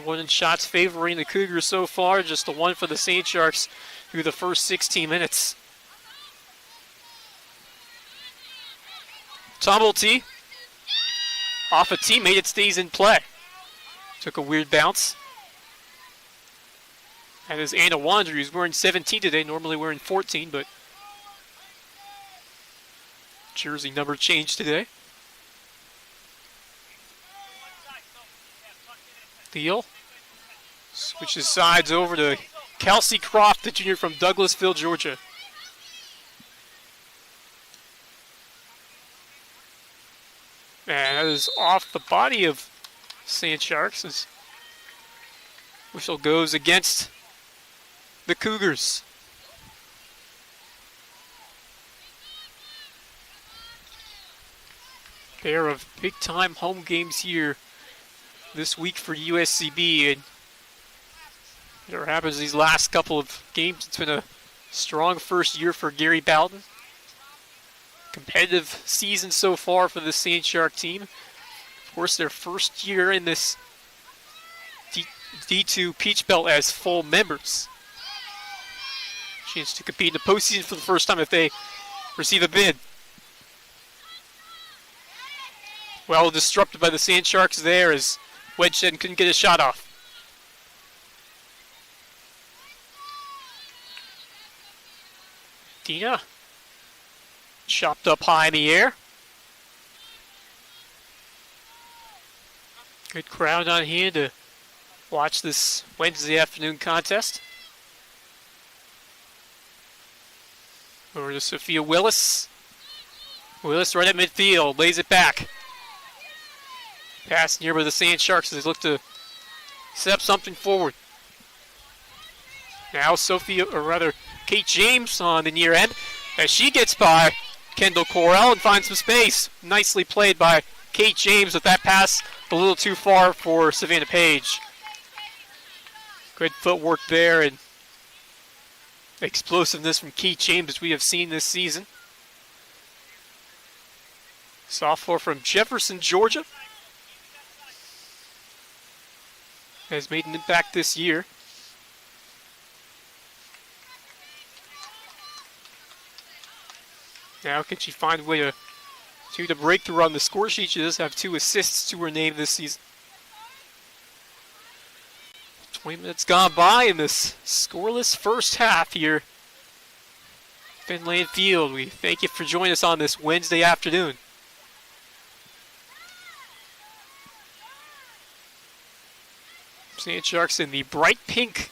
One shots favoring the Cougars so far, just the one for the St. Sharks through the first 16 minutes. Tumblety off a teammate, it stays in play. Took a weird bounce. That is Anna Wander, who's wearing 17 today, normally wearing 14, but jersey number changed today. Thiel switches sides over to Kelsey Croft, the junior from Douglasville, Georgia. And that is off the body of St. Sharks as whistle goes against the Cougars. Pair of big-time home games here this week for USCB, and whatever happens these last couple of games, it's been a Strong first year for Gary Bowden. Competitive season so far for the Sand Shark team. Of course, their first year in this D2 Peach Belt as full members. Chance to compete in the postseason for the first time if they receive a bid. Well disrupted by the Sand Sharks there as Wedgson couldn't get a shot off. Dina chopped up high in the air. Good crowd on hand to watch this Wednesday afternoon contest. Over to Sophia Willis. Willis right at midfield, lays it back. Pass near by the Sand Sharks as they look to set up something forward. Now Kate James on the near end as she gets by Kendall Correll and finds some space. Nicely played by Kate James with that pass a little too far for Savannah Page. Good footwork there and explosiveness from Kate James as we have seen this season. Sophomore from Jefferson, Georgia. Has made an impact this year. Now can she find a way to do the breakthrough on the score sheet? She does have 2 assists to her name this season. 20 minutes gone by in this scoreless first half here. Finland Field, we thank you for joining us on this Wednesday afternoon. Sand Sharks in the bright pink.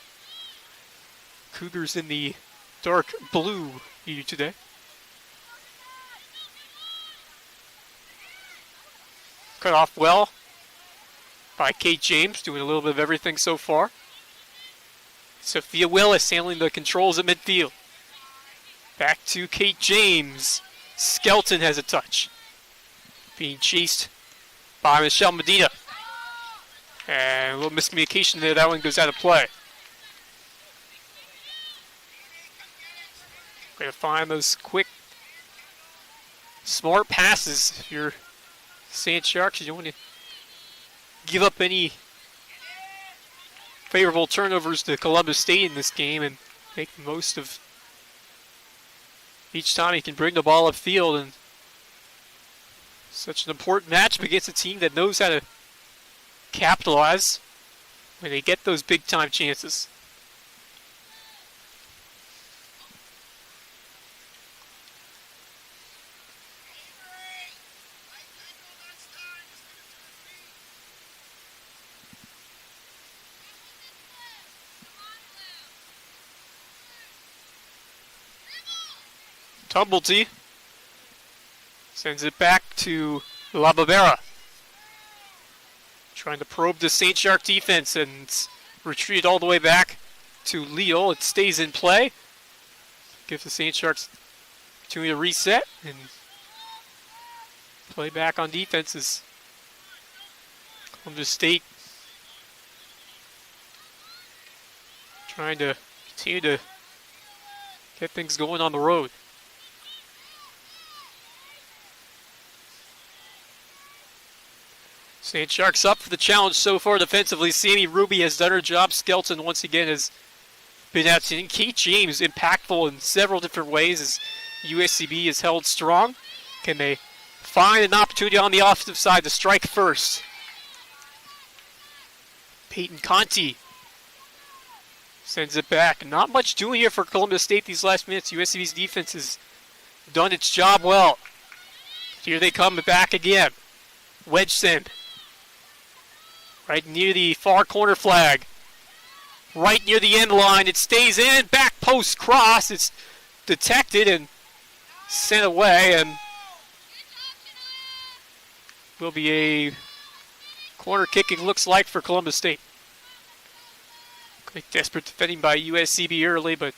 Cougars in the dark blue here today. Cut off well by Kate James, doing a little bit of everything so far. Sophia Willis handling the controls at midfield. Back to Kate James. Skelton has a touch. Being chased by Michelle Medina. And a little miscommunication there. That one goes out of play. Going to find those quick, smart passes. If you're Sand Sharks, you don't want to give up any favorable turnovers to Columbus State in this game and make the most of each time he can bring the ball upfield. And such an important matchup against a team that knows how to capitalize when they get those big time chances. Tumblety sends it back to La Barbera. Trying to probe the St. Shark defense and retreat all the way back to Leo. It stays in play. Gives the St. Sharks opportunity to reset and play back on defenses. Columbus State trying to continue to get things going on the road. St. Sharks up for the challenge so far defensively. Sammy Ruby has done her job. Skelton once again has been outstanding. Kate James impactful in several different ways as USCB is held strong. Can they find an opportunity on the offensive side to strike first? Peyton Conti sends it back. Not much doing here for Columbus State these last minutes. USCB's defense has done its job well. Here they come back again. Wedge send. Right near the far corner flag. Right near the end line. It stays in. Back post cross. It's detected and sent away. And will be a corner kick, it looks like, for Columbus State. Quite desperate defending by USCB early, but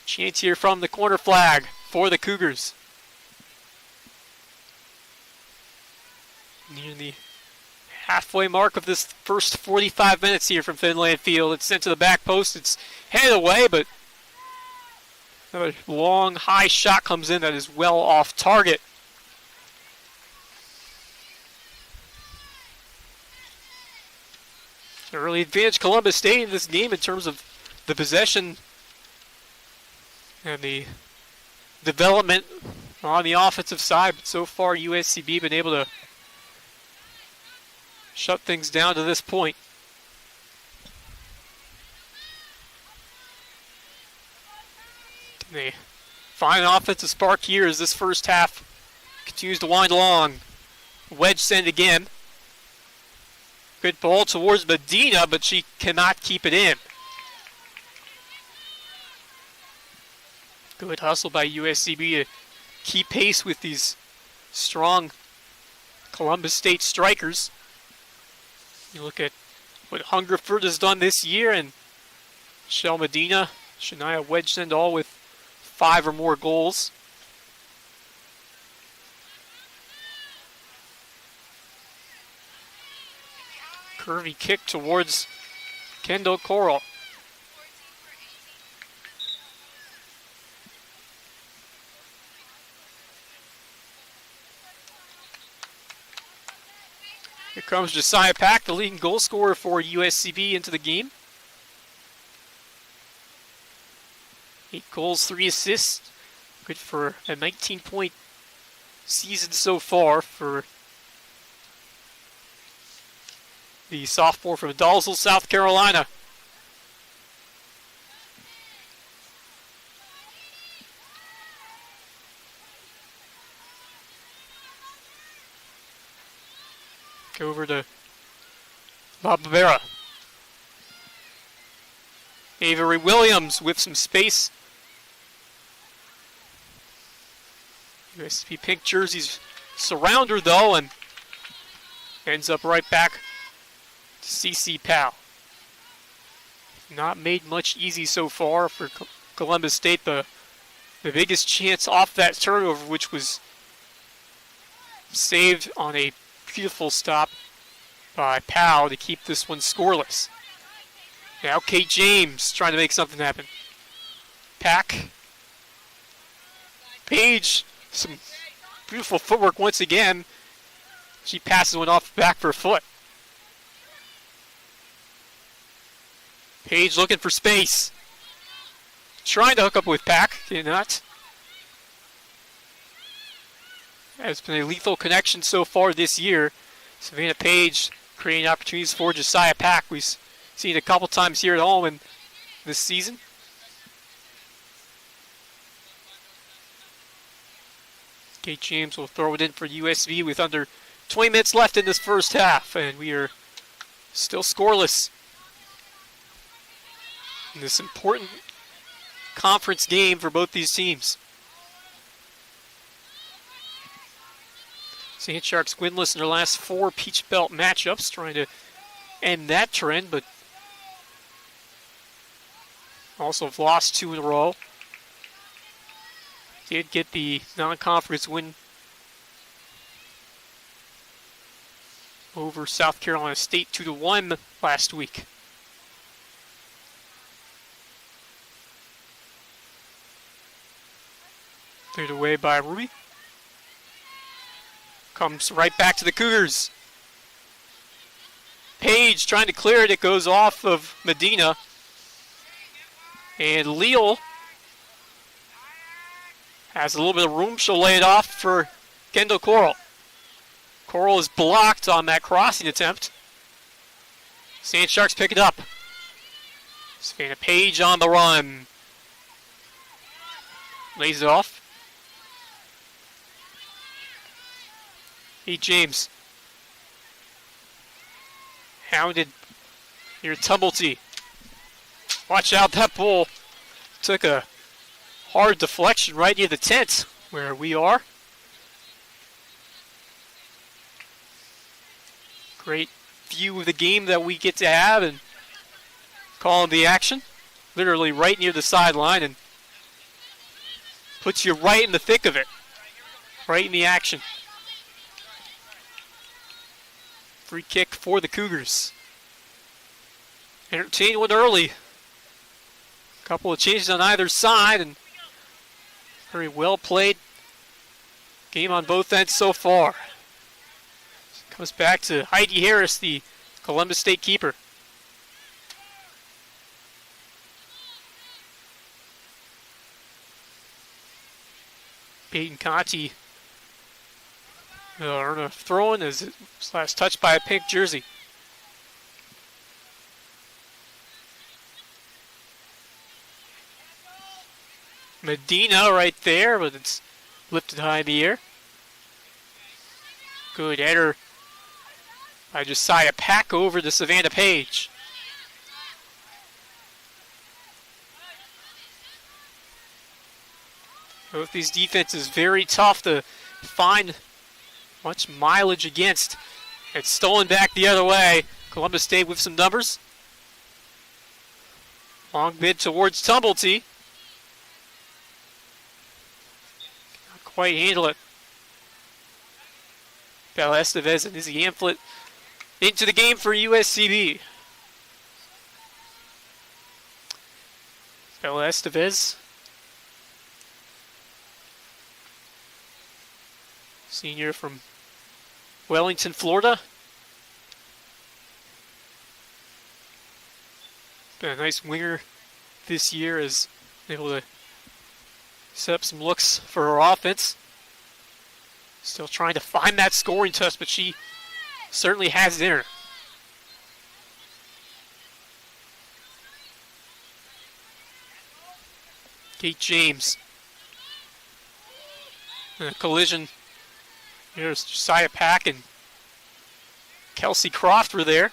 chance here from the corner flag for the Cougars. Near the halfway mark of this first 45 minutes here from Finland Field. It's sent to the back post. It's headed away, but Another long, high shot comes in that is well off target. Early advantage Columbus State in this game in terms of the possession and the development on the offensive side. But so far, USCB been able to shut things down to this point. They find an offensive spark here as this first half continues to wind along. Wedge send again. Good ball towards Medina, but she cannot keep it in. Good hustle by USCB to keep pace with these strong Columbus State strikers. You look at what Hungerford has done this year, and Michelle Medina, Shania Wedge send all with 5 or more goals. Curvy kick towards Kendall Coral. Here comes Josiah Pack, the leading goal scorer for USCB, into the game. 8 goals, 3 assists. Good for a 19-point season so far for the sophomore from Dalzell, South Carolina. Go over to Barbera. Avery Williams with some space. USP pink jerseys surround her though, and ends up right back to CC Powell. Not made much easy so far for Columbus State. The biggest chance off that turnover, which was saved on a beautiful stop by Powell to keep this one scoreless. Now Kate James trying to make something happen. Pack. Page, some beautiful footwork once again. She passes one off the back of her foot. Page looking for space. Trying to hook up with Pack, did not. It's been a lethal connection so far this year. Savannah Page creating opportunities for Josiah Pack. We've seen it a couple times here at home in this season. Kate James will throw it in for USV with under 20 minutes left in this first half, and we are still scoreless in this important conference game for both these teams. Sand Sharks winless in their last 4 Peach Belt matchups, trying to end that trend, but also have lost 2 in a row. Did get the non-conference win over South Carolina State 2-1 last week. Cleared away by Ruby. Comes right back to the Cougars. Page trying to clear it. It goes off of Medina. And Leal has a little bit of room. She'll lay it off for Kendall Coral. Coral is blocked on that crossing attempt. Sand Sharks pick it up. Savannah Page on the run. Lays it off. Hey, James. Hounded near Tumblety. Watch out, that ball took a hard deflection right near the tent where we are. Great view of the game that we get to have and calling the action. Literally right near the sideline and puts you right in the thick of it. Right in the action. Free kick for the Cougars. Entertained one early. Couple of changes on either side, and Very well played game on both ends so far. Comes back to Heidi Harris, the Columbus State keeper. Peyton Conti earned a throw-in as it was last touched by a pink jersey. Medina right there, but it's lifted high in the air. Good header by Josiah Pack over to Savannah Page. Both these defenses very tough to find much mileage against. It's stolen back the other way. Columbus State with some numbers. Long mid towards Tumblety. Not quite handle it. Bella Estevez and Izzy Amphlett into the game for USCB. Bella Estevez, senior from Wellington, Florida. Been a nice winger this year, is able to set up some looks for her offense. Still trying to find that scoring touch, but she certainly has it in her. Kate James. And a collision. Here's Josiah Pack and Kelsey Croft were there.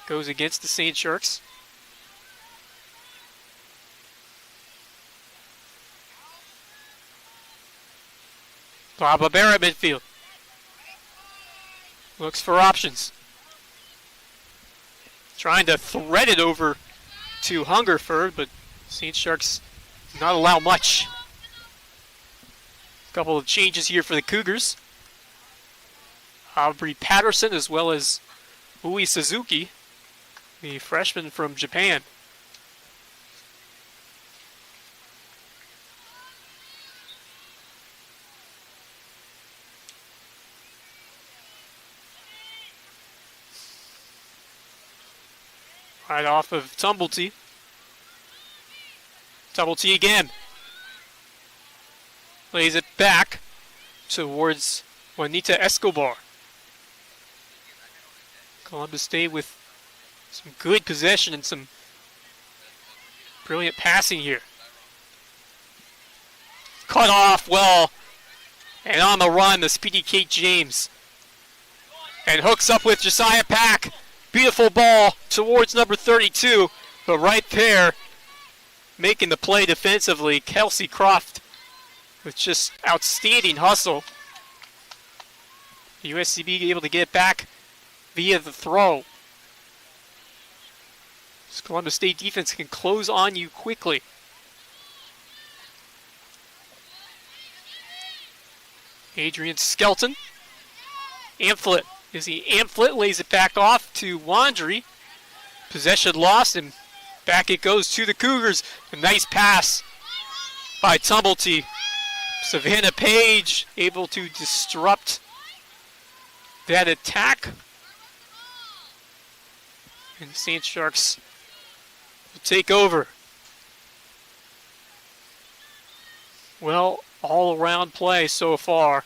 Goes against the St. Sharks. Baba Bear at midfield. Looks for options. Trying to thread it over to Hungerford, but St. Sharks not allow much. A couple of changes here for the Cougars. Aubrey Patterson as well as Ui Suzuki, the freshman from Japan. Right off of Tumblety. Tumblety again. Lays it back towards Juanita Escobar. Columbus State with some good possession and some brilliant passing here. Cut off well. And on the run, the speedy Kate James. And hooks up with Josiah Pack. Beautiful ball towards number 32. But right there, making the play defensively, Kelsey Croft with just outstanding hustle. USCB able to get it back via the throw. This Columbus State defense can close on you quickly. Adrian Skelton. Amphlett. Izzy Amphlett lays it back off to Wandry. Possession lost, and back it goes to the Cougars. A nice pass by Tumblety. Savannah Page able to disrupt that attack. And St. Sharks will take over. Well, all-around play so far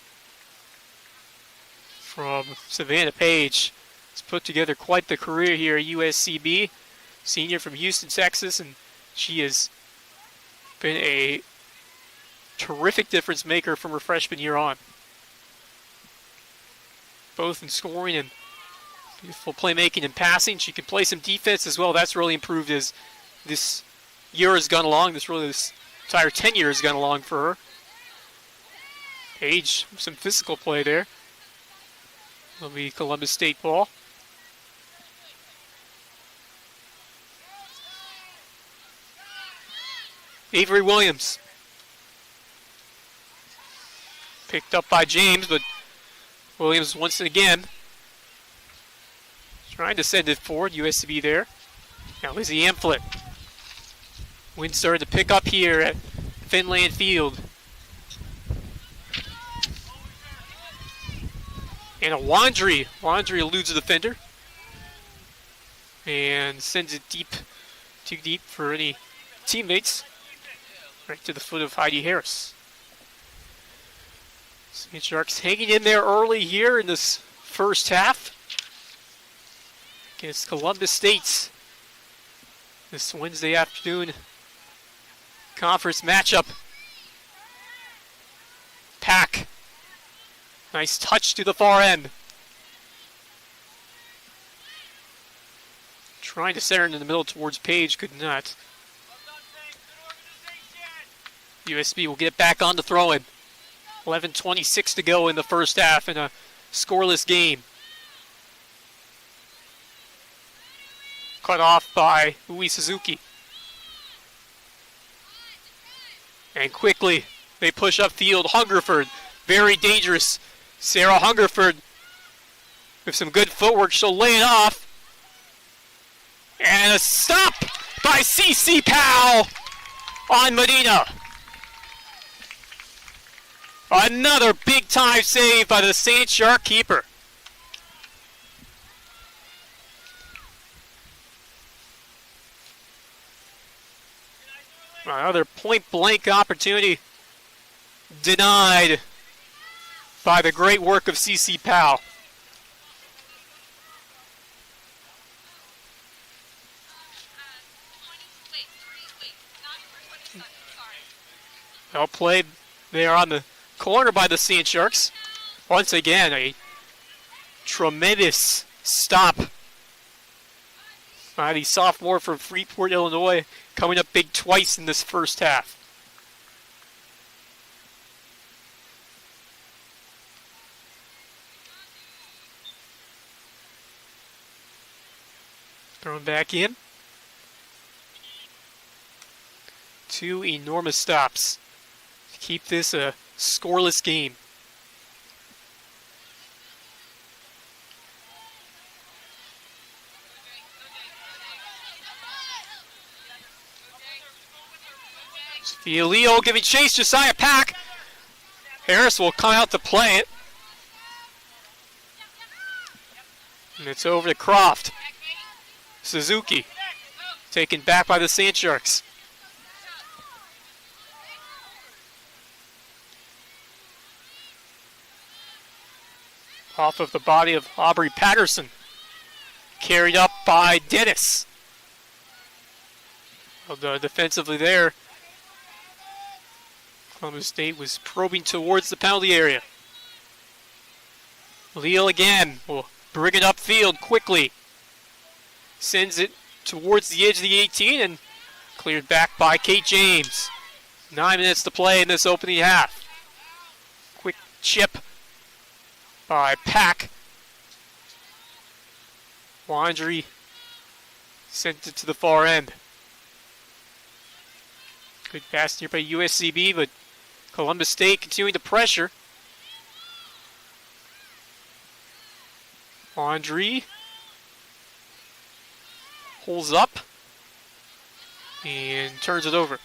from Savannah Page. Has put together quite the career here at USCB. Senior from Houston, Texas, and she has been a terrific difference maker from her freshman year on. Both in scoring and beautiful playmaking and passing. She can play some defense as well. That's really improved as this year has gone along. This entire tenure has gone along for her. Page, some physical play there. It'll be Columbus State ball. Avery Williams. Picked up by James, but Williams once again trying to send it forward. USCB there. Now Lizzie Amphlett. Wind started to pick up here at Finland Field. And a Wandry. Wandry eludes the defender. And sends it deep, too deep for any teammates. Right to the foot of Heidi Harris. St. Sharks hanging in there early here in this first half against Columbus State. This Wednesday afternoon conference matchup. Pack. Nice touch to the far end. Trying to center in the middle towards Page, could not. USB will get back on the throw-in. 11:26 to go in the first half in a scoreless game. Cut off by Ui Suzuki. And quickly they push upfield. Hungerford, very dangerous. Sarah Hungerford with some good footwork. She'll lay it off. And a stop by CC Powell on Medina. Another big time save by the St. Shark keeper. Another point blank opportunity denied by the great work of CC Powell. Well played there on the corner by the St. Sharks. Once again, a tremendous stop by the sophomore from Freeport, Illinois, coming up big twice in this first half. Thrown back in. Two enormous stops to keep this a scoreless game. Sophia Leo giving chase, Josiah Pack. Harris will come out to play it. And it's over to Croft. Suzuki taken back by the St. Sharks. Off of the body of Aubrey Patterson. Carried up by Dennis. Well, defensively there, Columbus State was probing towards the penalty area. Leal again will bring it upfield quickly. Sends it towards the edge of the 18 and cleared back by Kate James. 9 minutes to play in this opening half. Quick chip by Pack. Wandry sent it to the far end. Good pass here by USCB, but Columbus State continuing to pressure. Wandry pulls up and turns it over.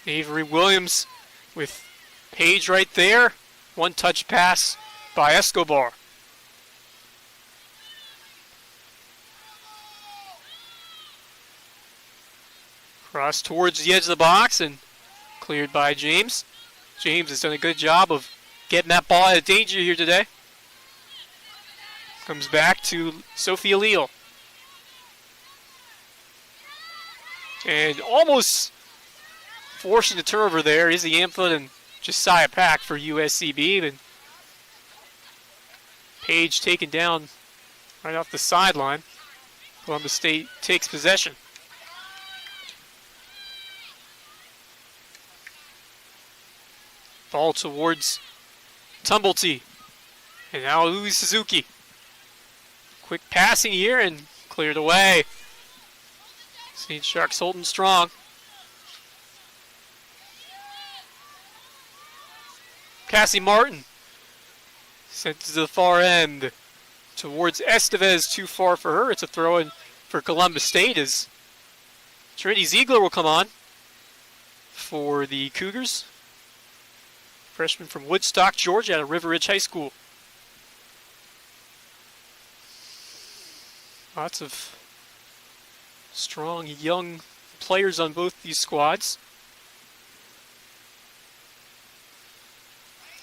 Avery Williams with Page right there. One touch pass by Escobar. Cross towards the edge of the box and cleared by James. James has done a good job of getting that ball out of danger here today. Comes back to Sophia Leal. And almost forcing the turnover there is the Amphlett and Josiah Pack for USCB. And Page taken down right off the sideline. Columbus State takes possession. Ball towards Tumblety. And now Louis Suzuki. Quick passing here and cleared away. St. Sharks holding strong. Cassie Martin sent to the far end. towards Estevez, too far for her. It's a throw-in for Columbus State as Trinity Ziegler will come on for the Cougars. Freshman from Woodstock, Georgia, out of River Ridge High School. Lots of strong young players on both these squads.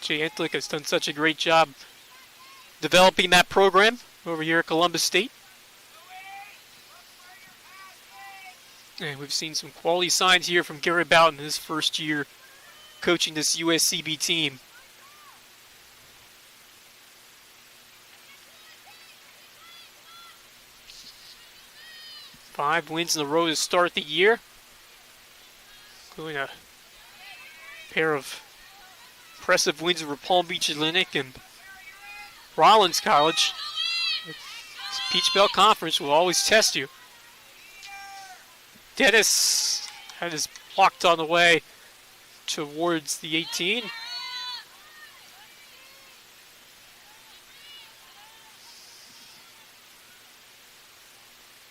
Jay Entlick has done such a great job developing that program over here at Columbus State. And we've seen some quality signs here from Gary Boughton his first year coaching this USCB team. Five wins in a row to start the year, including a pair of impressive wins over Palm Beach Atlantic and Rollins College. This Peach Belt Conference will always test you. Dennis had his blocked on the way towards the 18.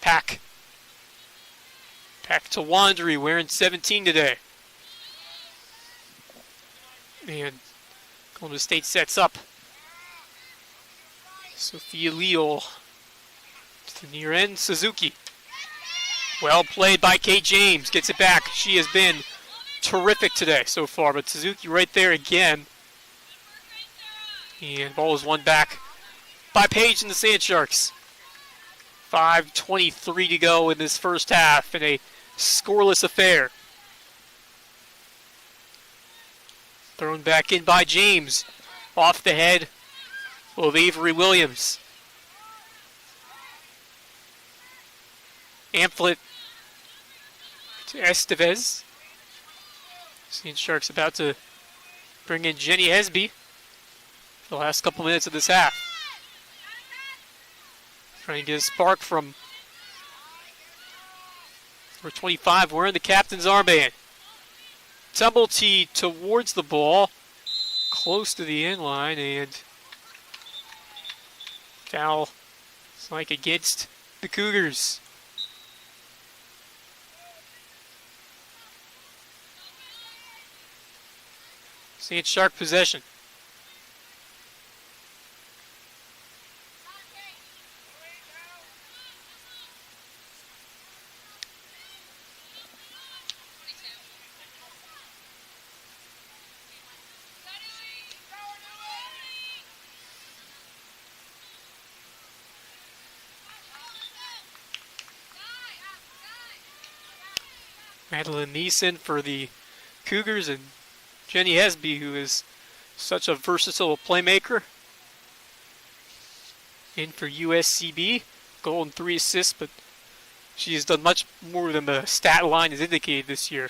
Pack to Wandery, wearing 17 today. And Golden State sets up. Sophia Leal to the near end. Suzuki. Well played by Kate James. Gets it back. She has been terrific today so far. But Suzuki right there again. And ball is won back by Page and the Sand Sharks. 5:23 to go in this first half in a scoreless affair. Thrown back in by James. Off the head of Avery Williams. Amphlett to Estevez. Sand Sharks about to bring in Jenny Hesby for the last couple minutes of this half. Trying to get a spark from number 25 wearing the captain's armband. Tumble tee towards the ball, close to the end line, and foul. It's like against the Cougars. Sand Shark possession. Madeline Neeson for the Cougars and Jenny Hesby, who is such a versatile playmaker. In for USCB, goal and 3 assists, but she has done much more than the stat line has indicated this year.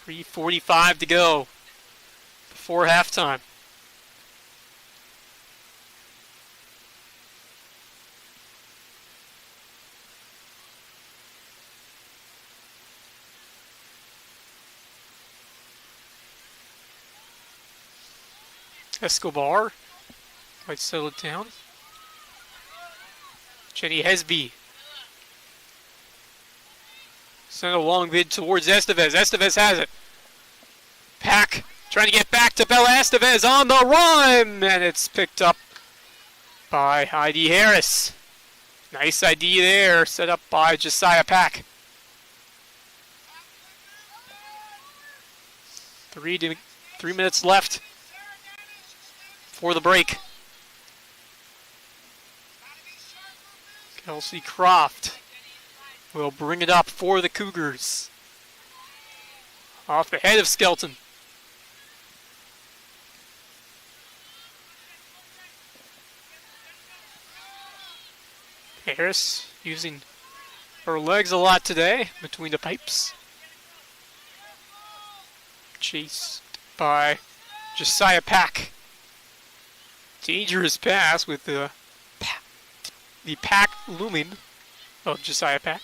3:45 to go before halftime. Escobar might settle it down. Jenny Hesby. Sent a long bid towards Estevez. Estevez has it. Pack trying to get back to Bella Estevez on the run. And it's picked up by Heidi Harris. Nice ID there. Set up by Josiah Pack. 3 minutes left for the break. Kelsey Croft will bring it up for the Cougars. Off the head of Skelton. Harris using her legs a lot today between the pipes. Chased by Josiah Pack. Dangerous pass with the Pack looming of Josiah Pack.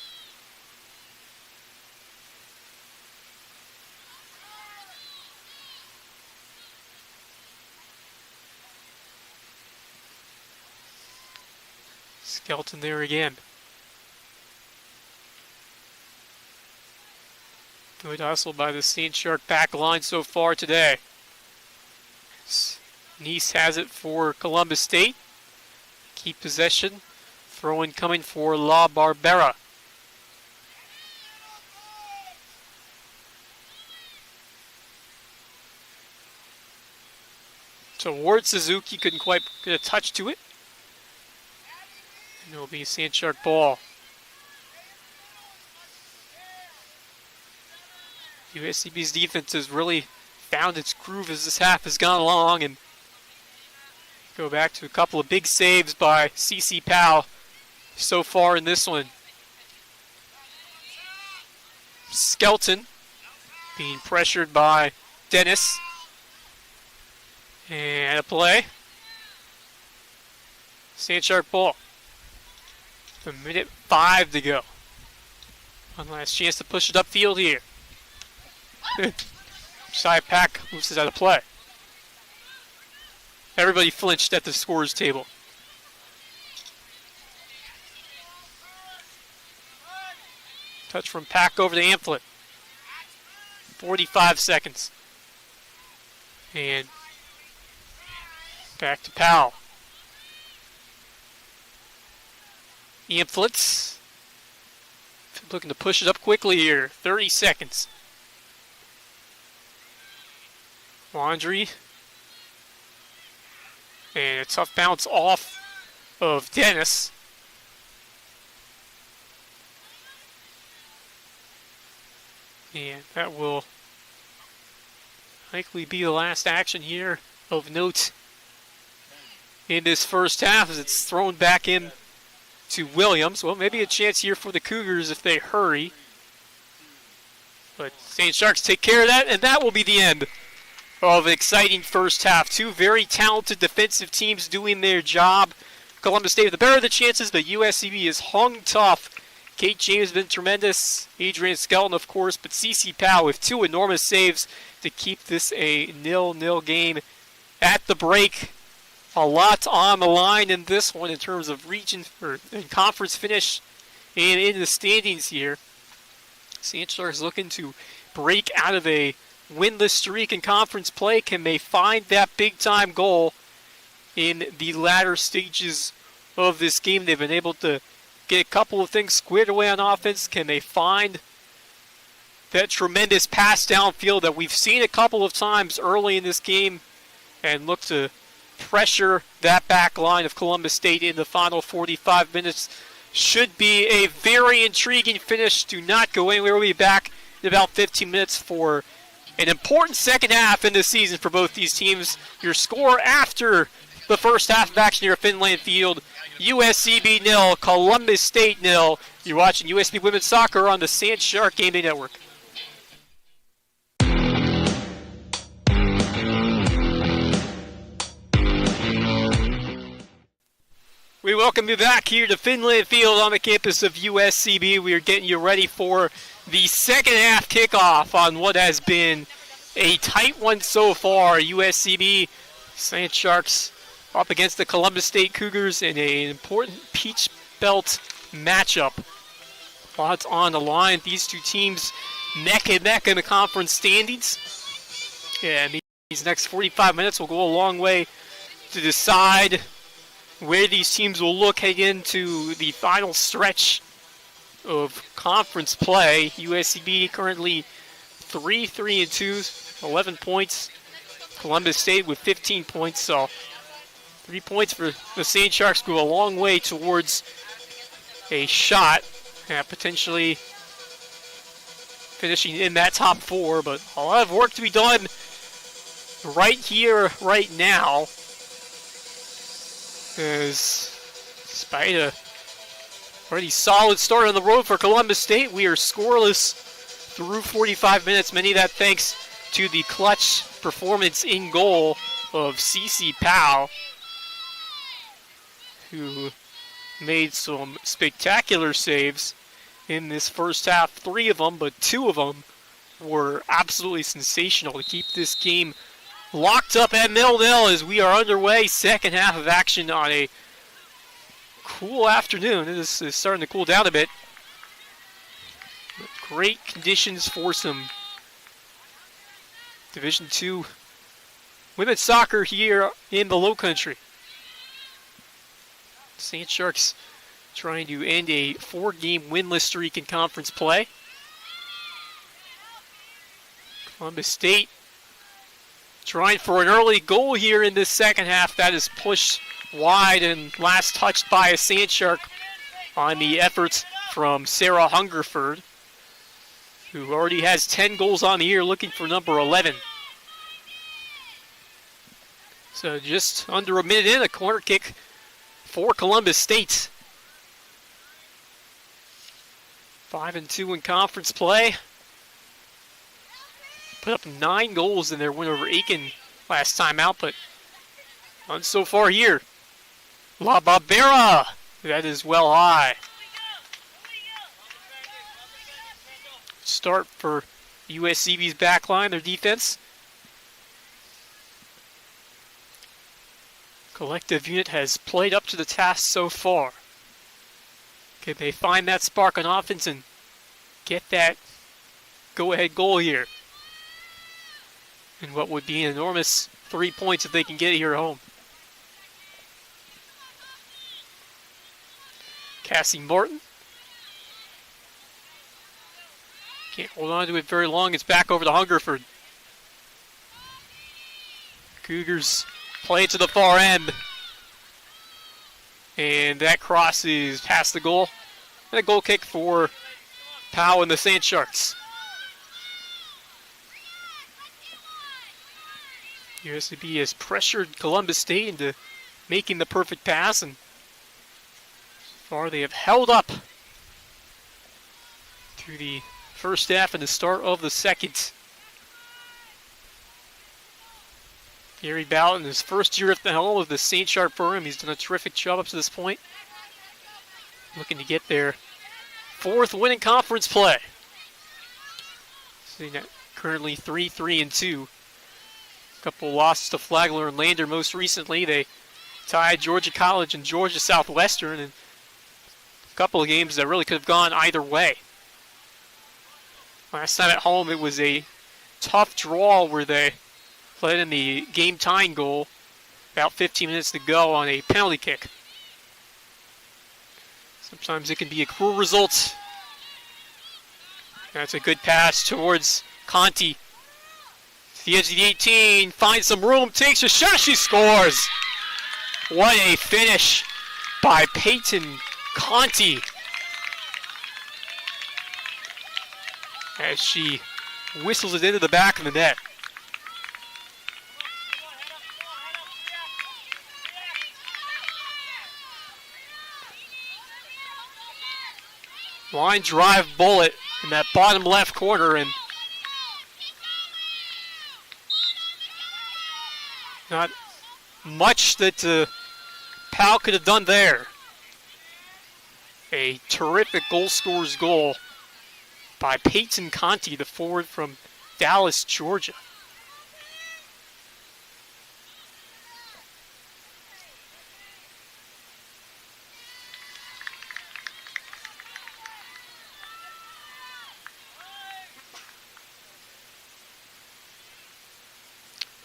Skelton there again. Good hustle by the St. Shark back line so far today. Nice has it for Columbus State. Keep possession. Throw-in coming for La Barbera. Towards Suzuki, couldn't quite get a touch to it. And it'll be a St. Shark ball. USCB's defense has really found its groove as this half has gone along, and go back to a couple of big saves by CC Powell so far in this one. Skelton being pressured by Dennis. And a play. St. Shark ball. A minute 5 to go. One last chance to push it upfield here. Side pack moves it out of play. Everybody flinched at the scorer's table. Touch from Pack over to Amphlett. 45 seconds. And back to Powell. Amphlett looking to push it up quickly here. 30 seconds. Laundry. And a tough bounce off of Dennis. And that will likely be the last action here of note in this first half as it's thrown back in to Williams. Well, maybe a chance here for the Cougars if they hurry. But St. Sharks take care of that, and that will be the end of an exciting first half. Two very talented defensive teams doing their job. Columbus State with the better of the chances, but USCB is hung tough. Kate James has been tremendous. Adrian Skelton, of course, but CC Powell with two enormous saves to keep this a 0-0 game at the break. A lot on the line in this one in terms of region or conference finish and in the standings here. St. Sharks looking to break out of a winless streak in conference play. Can they find that big-time goal in the latter stages of this game? They've been able to get a couple of things squared away on offense. Can they find that tremendous pass downfield that we've seen a couple of times early in this game and look to pressure that back line of Columbus State in the final 45 minutes? Should be a very intriguing finish. Do not go anywhere. We'll be back in about 15 minutes for an important second half in the season for both these teams. Your score after the first half of action here at Finland Field: USCB 0, Columbus State 0. You're watching USCB Women's Soccer on the St. Shark Game Day Network. We welcome you back here to Finland Field on the campus of USCB. We are getting you ready for the second half kickoff on what has been a tight one so far. USCB St. Sharks up against the Columbus State Cougars in an important Peach Belt matchup. Lots on the line. These two teams neck and neck in the conference standings. And these next 45 minutes will go a long way to decide where these teams will look heading into the final stretch of conference play. USCB currently 3-3-2, 11 points. Columbus State with 15 points, so 3 points for the St. Sharks go a long way towards a shot at potentially finishing in that top four, but a lot of work to be done right here, right now. As despite a already solid start on the road for Columbus State, we are scoreless through 45 minutes. Many of that thanks to the clutch performance in goal of CC Powell, who made some spectacular saves in this first half. 3 of them, but 2 of them were absolutely sensational to keep this game locked up at 0-0 as we are underway. Second half of action on a cool afternoon. This is starting to cool down a bit. Great conditions for some Division II women's soccer here in the Low Country. Sand Sharks trying to end a 4-game winless streak in conference play. Columbus State trying for an early goal here in this second half. That is pushed wide and last touched by a Sand Shark on the efforts from Sarah Hungerford, who already has 10 goals on the year, looking for number 11. So just under a minute in, a corner kick for Columbus State. 5-2 in conference play. Put up 9 goals in their win over Aiken last time out, but none so far here. La Barbera, that is well high. Start for USCB's back line, their defense. Collective unit has played up to the task so far. Can they find that spark on offense and get that go-ahead goal here? And what would be an enormous 3 points if they can get it here at home. Cassie Martin. Can't hold on to it very long. It's back over to Hungerford. Cougars play it to the far end. And that crosses past the goal. And a goal kick for Powell and the Sand Sharks. USCB has pressured Columbus State into making the perfect pass, and so far they have held up through the first half and the start of the second. Gary Ballot in his first year at the helm of the St. Sharp program. He's done a terrific job up to this point. Looking to get their 4th win in conference play. Sitting at currently 3-3-2. A couple losses to Flagler and Lander most recently. They tied Georgia College and Georgia Southwestern, and a couple of games that really could have gone either way. Last time at home it was a tough draw where they led in the game-tying goal about 15 minutes to go on a penalty kick. Sometimes it can be a cruel result. That's a good pass towards Conti. To the edge of the 18, finds some room, takes a shot, she scores! What a finish by Peyton Conti. As she whistles it into the back of the net. Line drive bullet in that bottom left corner, and not much that Powell could have done there. A terrific goal scorer's goal by Peyton Conti, the forward from Dallas, Georgia.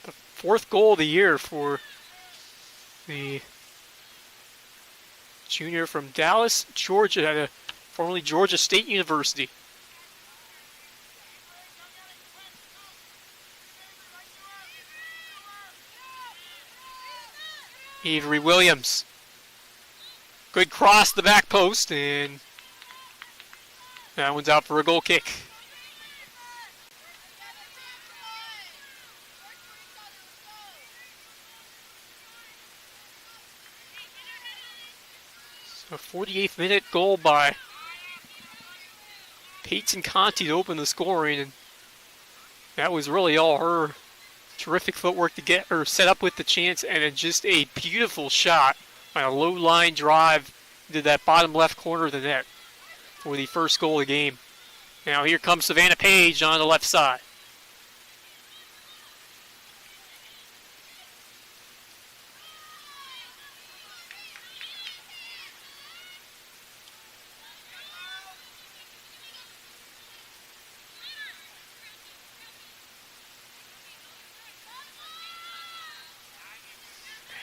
The 4th goal of the year for the junior from Dallas, Georgia, formerly Georgia State University. Avery Williams. Good cross to the back post, and that one's out for a goal kick. So 48th minute goal by Peyton Conti to open the scoring, and that was really all her. Terrific footwork to get her set up with the chance, and then just a beautiful shot on a low line drive into that bottom left corner of the net for the first goal of the game. Now here comes Savannah Page on the left side.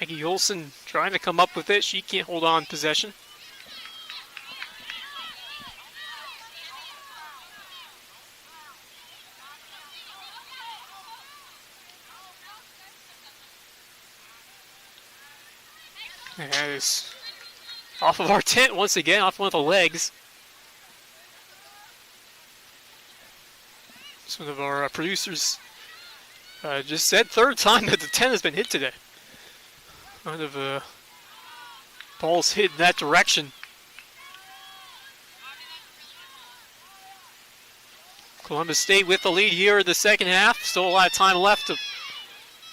Maggie Olson trying to come up with it. She can't hold on possession. And that is off of our tent once again, off one of the legs. Some of our producers just said third time that the tent has been hit today. Kind of balls hit in that direction. Columbus State with the lead here in the second half. Still a lot of time left to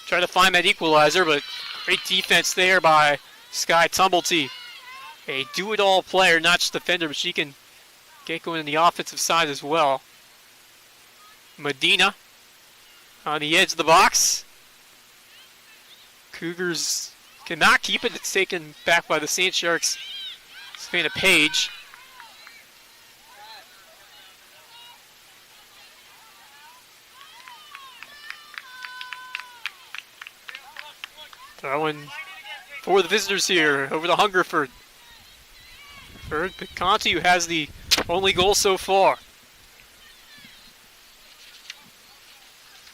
try to find that equalizer, but great defense there by Sky Tumblety. A do-it-all player, not just defender, but she can get going in the offensive side as well. Medina on the edge of the box. Cougars cannot keep it. It's taken back by the Sand Sharks. Savannah Page. Throwing for the visitors here over to Hungerford. Conti, who has the only goal so far.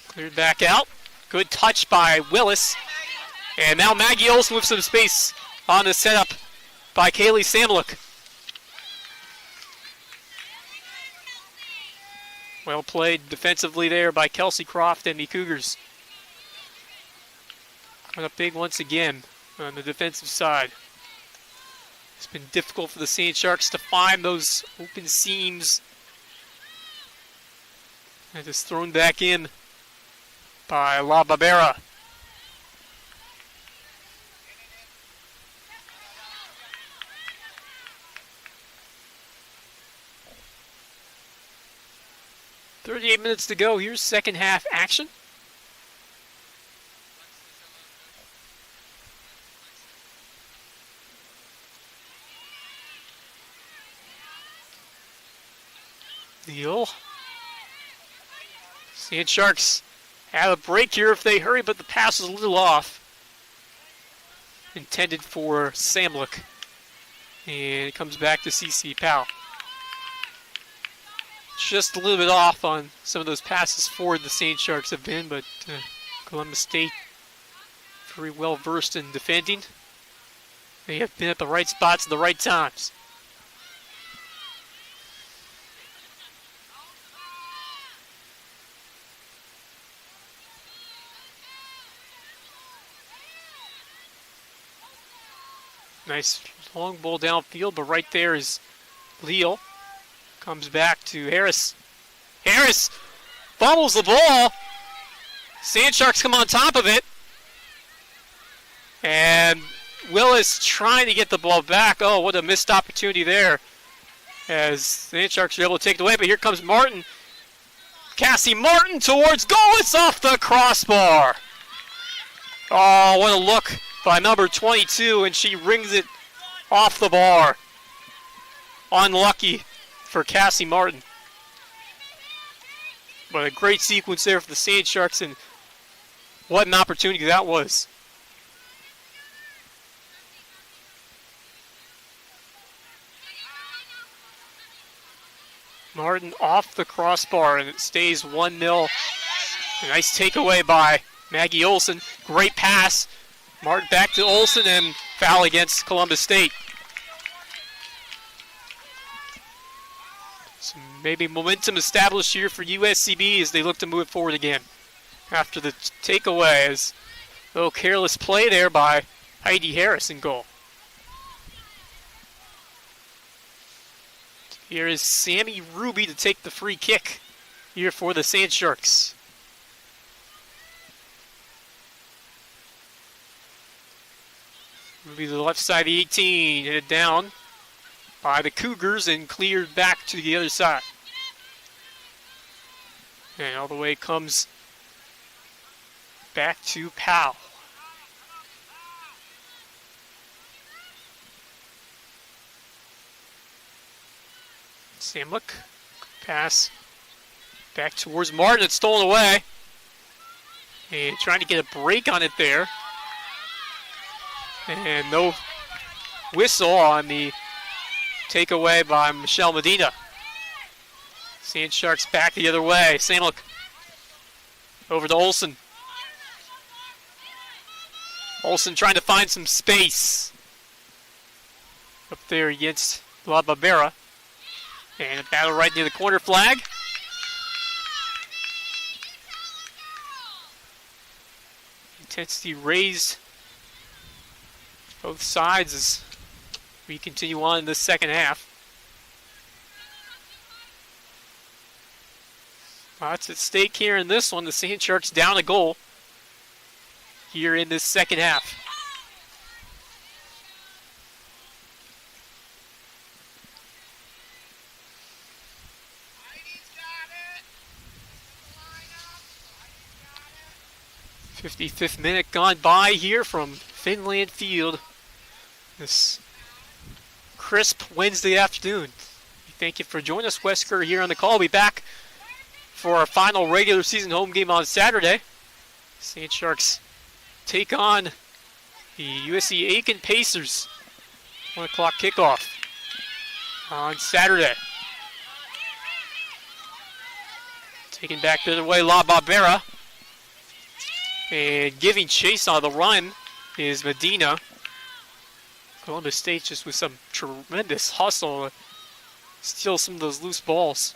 Cleared back out. Good touch by Willis. And now Maggie Olson with some space on the setup by Kaylee Samlick. Well played defensively there by Kelsey Croft and the Cougars. Coming up big once again on the defensive side. It's been difficult for the Sand Sharks to find those open seams. And it's thrown back in by La Barbera. .38 minutes to go. Here's second half action. Neal. Sand Sharks have a break here if they hurry, but the pass is a little off. Intended for Samlick. And it comes back to CC Powell. Just a little bit off on some of those passes forward the Sand Sharks have been, but Columbus State very well versed in defending. They have been at the right spots at the right times. Nice long ball downfield, but right there is Leal. Comes back to Harris. Harris fumbles the ball. Sand Sharks come on top of it. And Willis trying to get the ball back. Oh, what a missed opportunity there. As Sand Sharks are able to take it away, but here comes Martin. Cassie Martin towards goal. It's off the crossbar. Oh, what a look by number 22, and she rings it off the bar. Unlucky for Cassie Martin. But a great sequence there for the Sand Sharks, and what an opportunity that was. Martin off the crossbar, and it stays 1-0. A nice takeaway by Maggie Olson. Great pass. Martin back to Olson, and foul against Columbus State. So maybe momentum established here for USCB as they look to move forward again after the takeaway. As a little careless play there by Heidi Harris in goal. Here is Sammy Ruby to take the free kick here for the Sand Sharks. Ruby to the left side of the 18, headed down by the Cougars and cleared back to the other side. And all the way comes back to Powell. Samlick, pass back towards Martin. It's stolen away. And trying to get a break on it there. And no whistle on the takeaway by Michelle Medina. Sand Sharks back the other way. Samlick over to Olsen. Olsen trying to find some space up there against La Barbera. And a battle right near the corner flag. Intensity raised both sides as we continue on in the second half. Lots at stake here in this one. The Sand Sharks down a goal here in this second half. got 55th minute gone by here from Finland Field. This crisp Wednesday afternoon. Thank you for joining us, Wesker, here on the call. We'll be back for our final regular season home game on Saturday. Sand Sharks take on the USC Aiken Pacers. 1 o'clock kickoff on Saturday. Taken back the other way, La Barbera. And giving chase on the run is Medina. Columbus State just with some tremendous hustle. Steal some of those loose balls.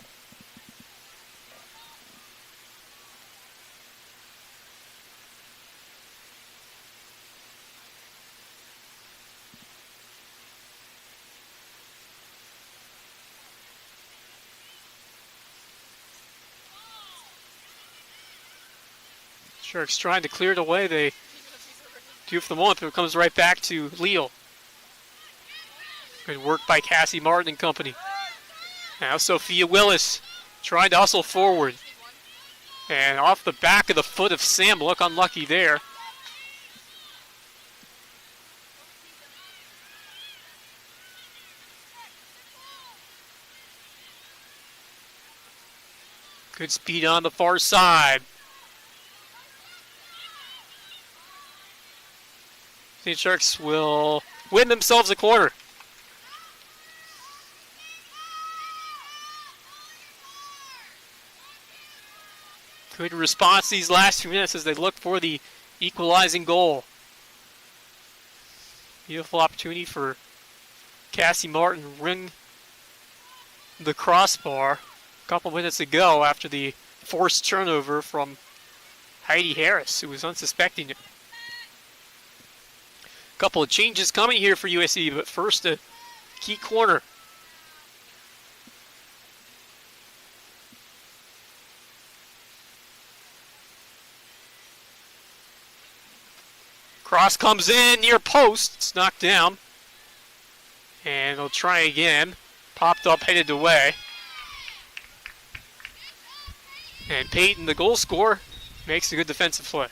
Sharks trying to clear it away. They do for the moment, but it comes right back to Leal. Good work by Cassie Martin and company. Now Sophia Willis trying to hustle forward. And off the back of the foot of Sam, look unlucky there. Good speed on the far side. The Sharks will win themselves a quarter. Good response these last few minutes as they look for the equalizing goal. Beautiful opportunity for Cassie Martin to ring the crossbar a couple minutes ago after the forced turnover from Heidi Harris, who was unsuspecting it. Couple of changes coming here for USC, but first a key corner. Cross comes in near post. It's knocked down. And they'll try again. Popped up, headed away. And Peyton, the goal scorer, makes a good defensive play.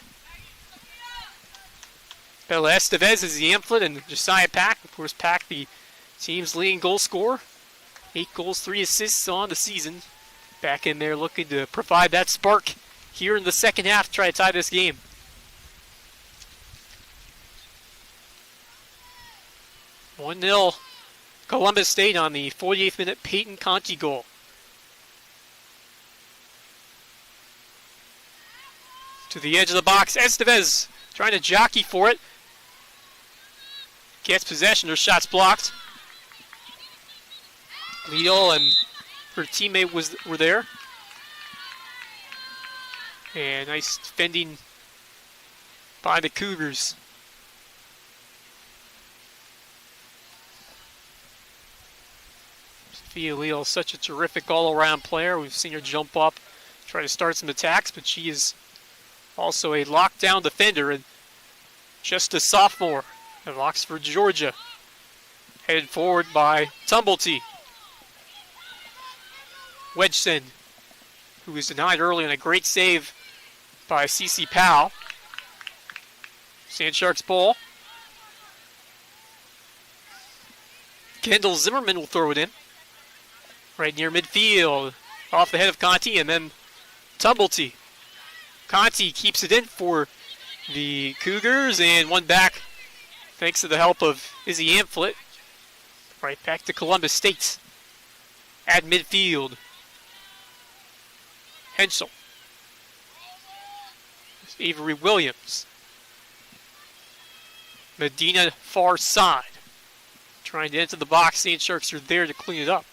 Bella Estevez is the amplet, and Josiah Pack, of course, Pack, the team's leading goal scorer. 8 goals, 3 assists on the season. Back in there looking to provide that spark here in the second half to try to tie this game. "1-0 Columbus State on the 48th minute Peyton Conti goal. To the edge of the box, Estevez trying to jockey for it. Gets possession, her shot's blocked. Leal and her teammate were there. And nice defending by the Cougars. Sophia Leal, such a terrific all-around player. We've seen her jump up, try to start some attacks, but she is also a lockdown defender and just a sophomore of Oxford, Georgia. Headed forward by Tumblety. Wedgson, who was denied early on a great save by Cece Powell. Sand Sharks ball. Kendall Zimmerman will throw it in. Right near midfield. Off the head of Conti and then Tumblety. Conti keeps it in for the Cougars and one back thanks to the help of Izzy Amphlett. Right back to Columbus State. At midfield. Henschel. Avery Williams. Medina far side. Trying to enter the box. Sand Sharks are there to clean it up.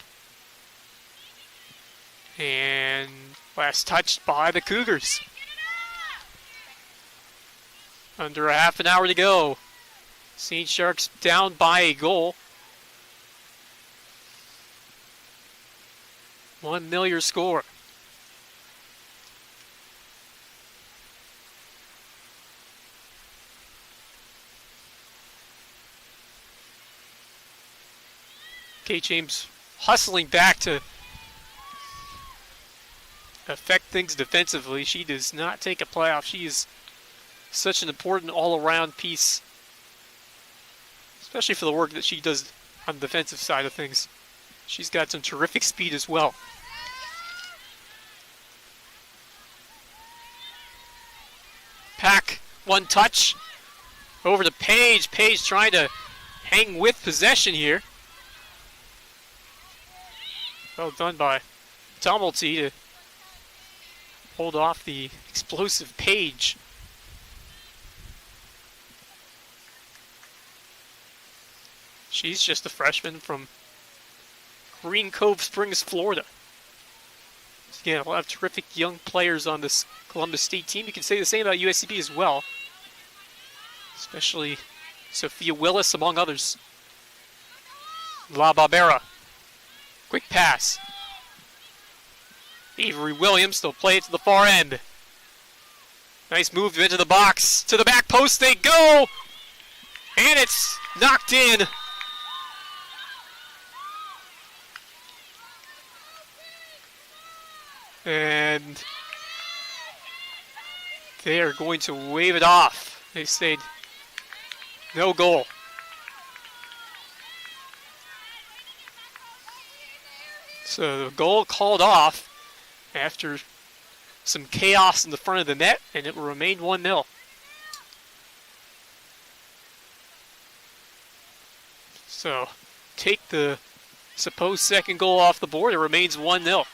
And last touched by the Cougars. Under a half an hour to go. Sand Sharks down by a goal. 1-0 your score. Kate James hustling back to affect things defensively. She does not take a playoff. She is such an important all-around piece, especially for the work that she does on the defensive side of things. She's got some terrific speed as well. Pack, one touch. Over to Page. Page trying to hang with possession here. Well done by Tumulty to hold off the explosive Page. She's just a freshman from Green Cove Springs, Florida. Again, a lot of terrific young players on this Columbus State team. You can say the same about USCB as well. Especially Sophia Willis, among others. La Barbera. Quick pass. Avery Williams, they'll play it to the far end. Nice move into the box. To the back post they go! And it's knocked in. And they are going to wave it off. They said no goal. So the goal called off after some chaos in the front of the net, and it will remain 1-0. So take the supposed second goal off the board, it remains 1-0.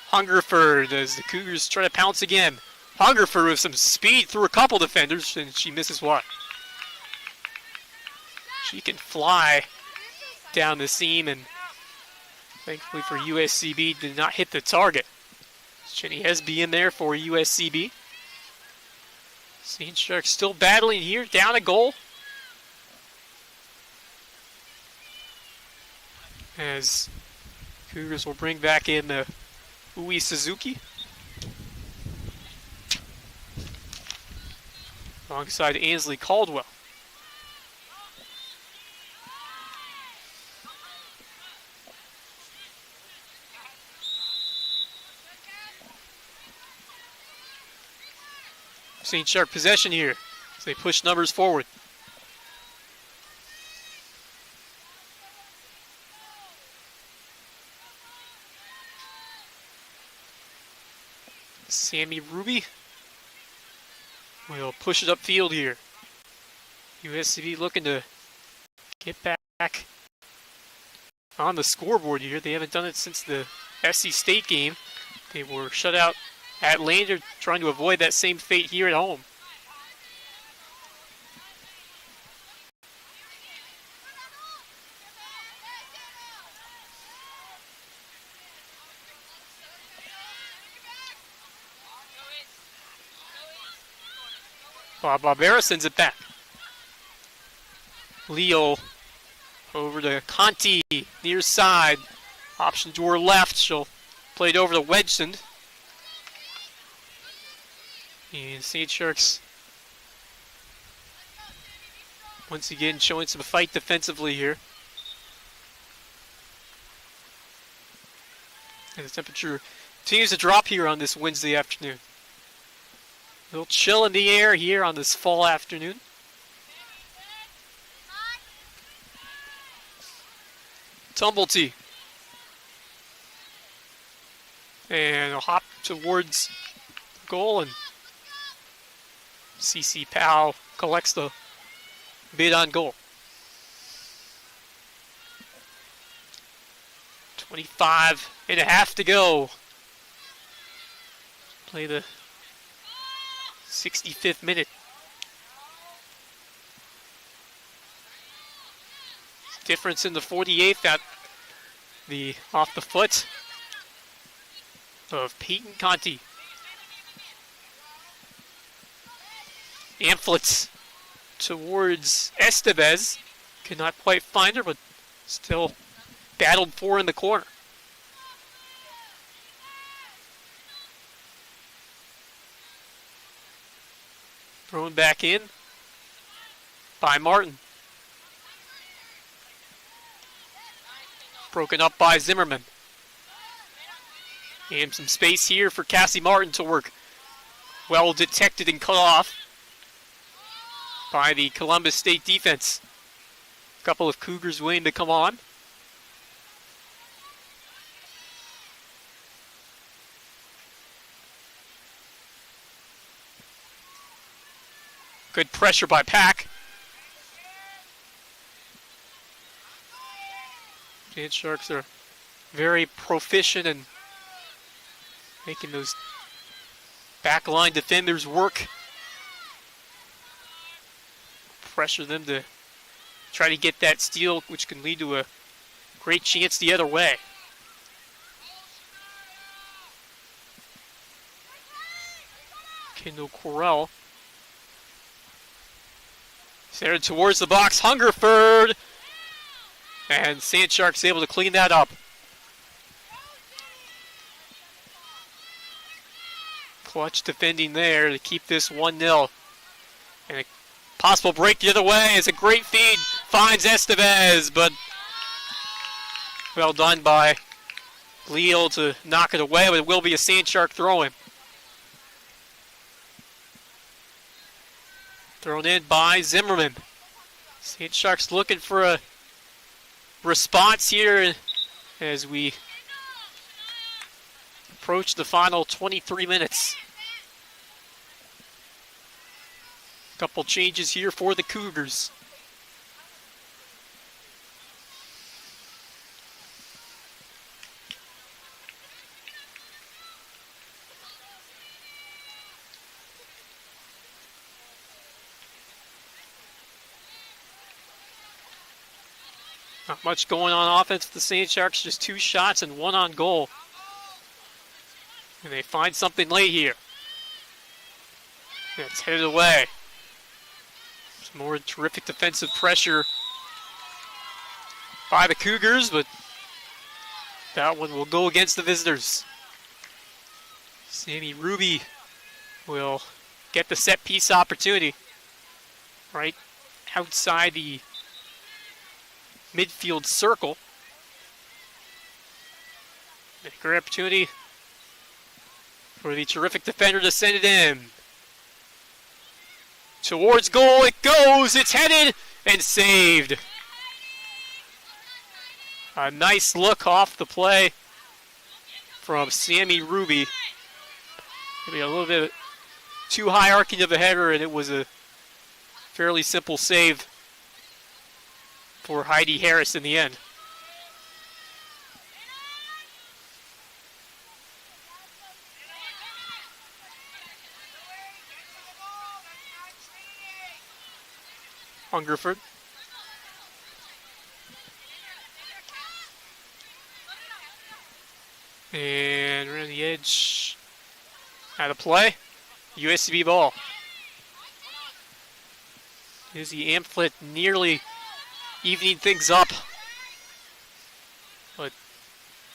Hungerford as the Cougars try to pounce again. Hungerford with some speed through a couple defenders, and she misses one. She can fly down the seam, and thankfully for USCB did not hit the target. Jenny Hesby in there for USCB. Sand Sharks still battling here, down a goal. As Cougars will bring back in the Ui Suzuki. Alongside Ansley Caldwell. St. Shark possession here as they push numbers forward. Sammy Ruby will push it upfield here. USCB looking to get back on the scoreboard here. They haven't done it since the SC State game. They were shut out at Lander, trying to avoid that same fate here at home. Barbera sends it back. Leo over to Conti, near side. Option to her left. She'll play it over to Wedgson. And St. Sharks once again showing some fight defensively here. And the temperature continues to drop here on this Wednesday afternoon. A little chill in the air here on this fall afternoon. Tumblety. And a hop towards the goal, and CC Powell collects the bid on goal. 25.5 to go. Play the 65th minute. Difference in the 48th at the off the foot of Peyton Conti. Amphlets towards Estevez. Could not quite find her, but still battled for in the corner. Thrown back in by Martin. Broken up by Zimmerman. And some space here for Cassie Martin to work. Well detected and cut off by the Columbus State defense. A couple of Cougars waiting to come on. Good pressure by Pack. Sand Sharks are very proficient in making those backline defenders work. Pressure them to try to get that steal, which can lead to a great chance the other way. Kendall Correll. Centered towards the box, Hungerford. And Sand Sharks able to clean that up. Clutch defending there to keep this 1-0. And a possible break the other way as a great feed finds Estevez, but well done by Leal to knock it away, but it will be a Sand Shark throw-in. Thrown in by Zimmerman. Sand Sharks looking for a response here as we approach the final 23 minutes. Couple changes here for the Cougars. Not much going on offense for the Sand Sharks, just 2 shots and 1 on goal. And they find something late here. And it's headed away. Some more terrific defensive pressure by the Cougars, but that one will go against the visitors. Sammy Ruby will get the set piece opportunity right outside the midfield circle. A great opportunity for the terrific defender to send it in. Towards goal it goes, it's headed and saved. A nice look off the play from Sammy Ruby. Maybe a little bit too high arcing of a header, and it was a fairly simple save for Heidi Harris in the end. Hungerford. And around the edge. Out of play. USCB ball. Here's the Amphlett nearly evening things up. But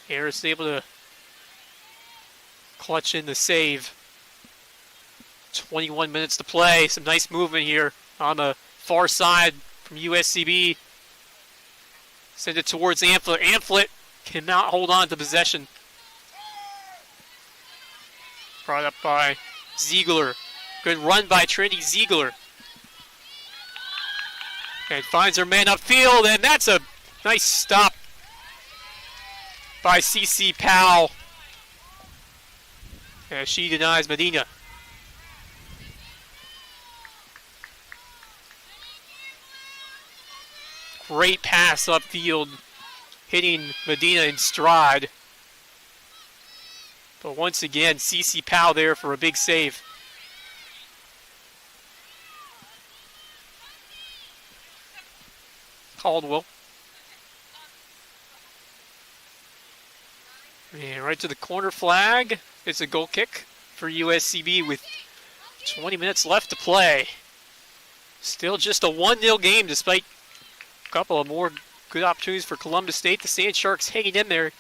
Harris able to clutch in the save. 21 minutes to play. Some nice movement here on the far side from USCB. Send it towards Amphlett. Amphlett cannot hold on to possession. Brought up by Ziegler. Good run by Trinity Ziegler. And finds her man upfield, and that's a nice stop by CC Powell. as she denies Medina. Great pass upfield, hitting Medina in stride. But once again, Cece Powell there for a big save. Caldwell. And right to the corner flag. It's a goal kick for USCB with 20 minutes left to play. Still just a 1-0 game despite a couple of more good opportunities for Columbus State. The Sand Sharks hanging in there.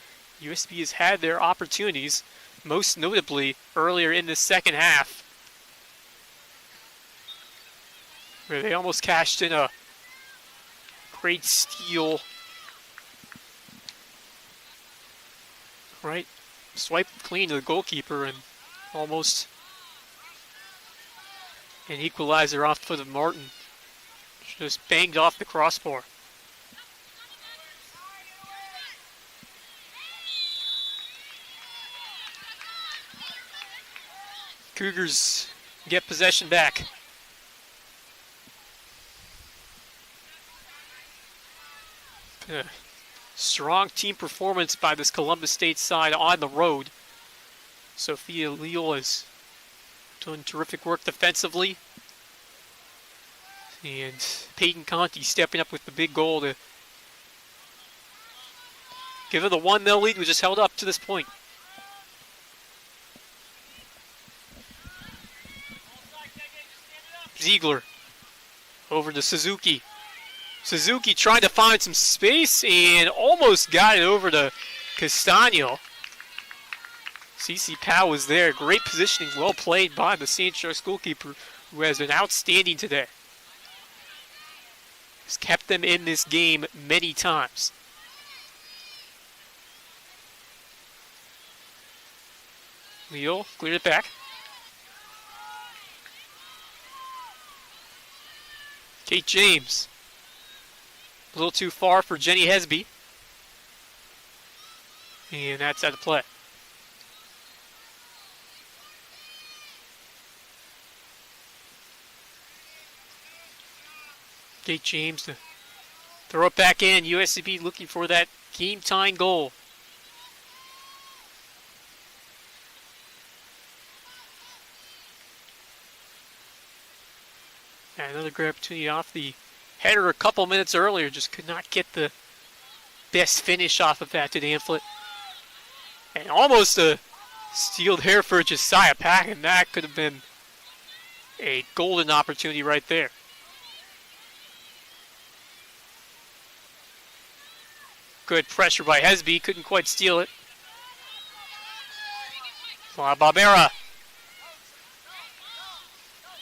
USCB has had their opportunities, most notably earlier in the second half, where they almost cashed in a great steal. Right, swipe clean to the goalkeeper and almost an equalizer off the foot of Martin. Just banged off the crossbar. Cougars get possession back. Strong team performance by this Columbus State side on the road. Sophia Leal has done terrific work defensively. And Peyton Conti stepping up with the big goal to give it the 1-0 lead, which is held up to this point. Ziegler over to Suzuki. Suzuki trying to find some space and almost got it over to Castano. Cece Powell was there. Great positioning, well played by the Sand Sharks goalkeeper, who has been outstanding today. Has kept them in this game many times. Leo cleared it back. Kate James. A little too far for Jenny Hesby. And that's out of play. Kate James to throw it back in. USCB looking for that game-tying goal. And another great opportunity off the header a couple minutes earlier. Just could not get the best finish off of that to Danflet. And almost a steal there for Josiah Pack, and that could have been a golden opportunity right there. Good pressure by Hesby, couldn't quite steal it. Barbera.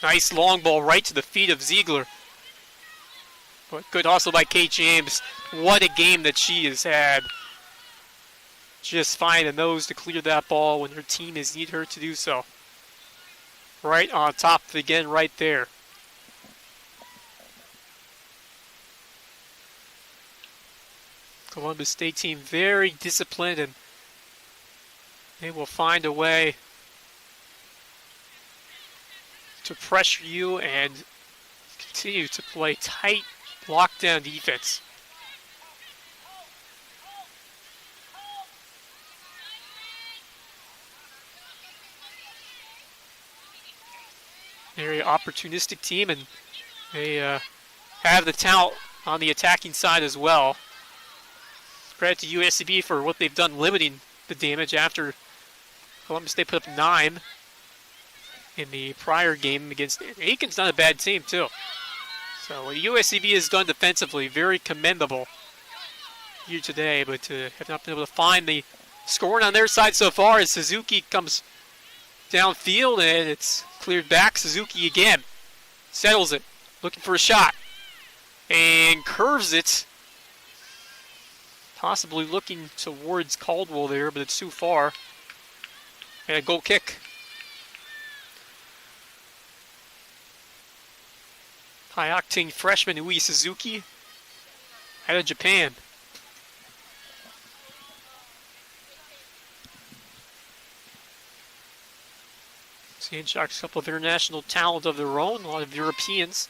Nice long ball right to the feet of Ziegler. But good hustle by Kate James. What a game that she has had. Just finding those to clear that ball when her team has needed her to do so. Right on top of it again, right there. Columbus State team very disciplined, and they will find a way to pressure you and continue to play tight lockdown defense. Very opportunistic team, and they have the talent on the attacking side as well. Credit to USCB for what they've done limiting the damage after Columbus State put up 9 in the prior game against Aiken's. Not a bad team too. So what USCB has done defensively, very commendable here today, but have not been able to find the scoring on their side so far as Suzuki comes downfield and it's cleared back. Suzuki again settles it, looking for a shot, and curves it. Possibly looking towards Caldwell there, but it's too far. And a goal kick. High-octane freshman Ui Suzuki out of Japan. Sand Sharks, a couple of international talent of their own, a lot of Europeans.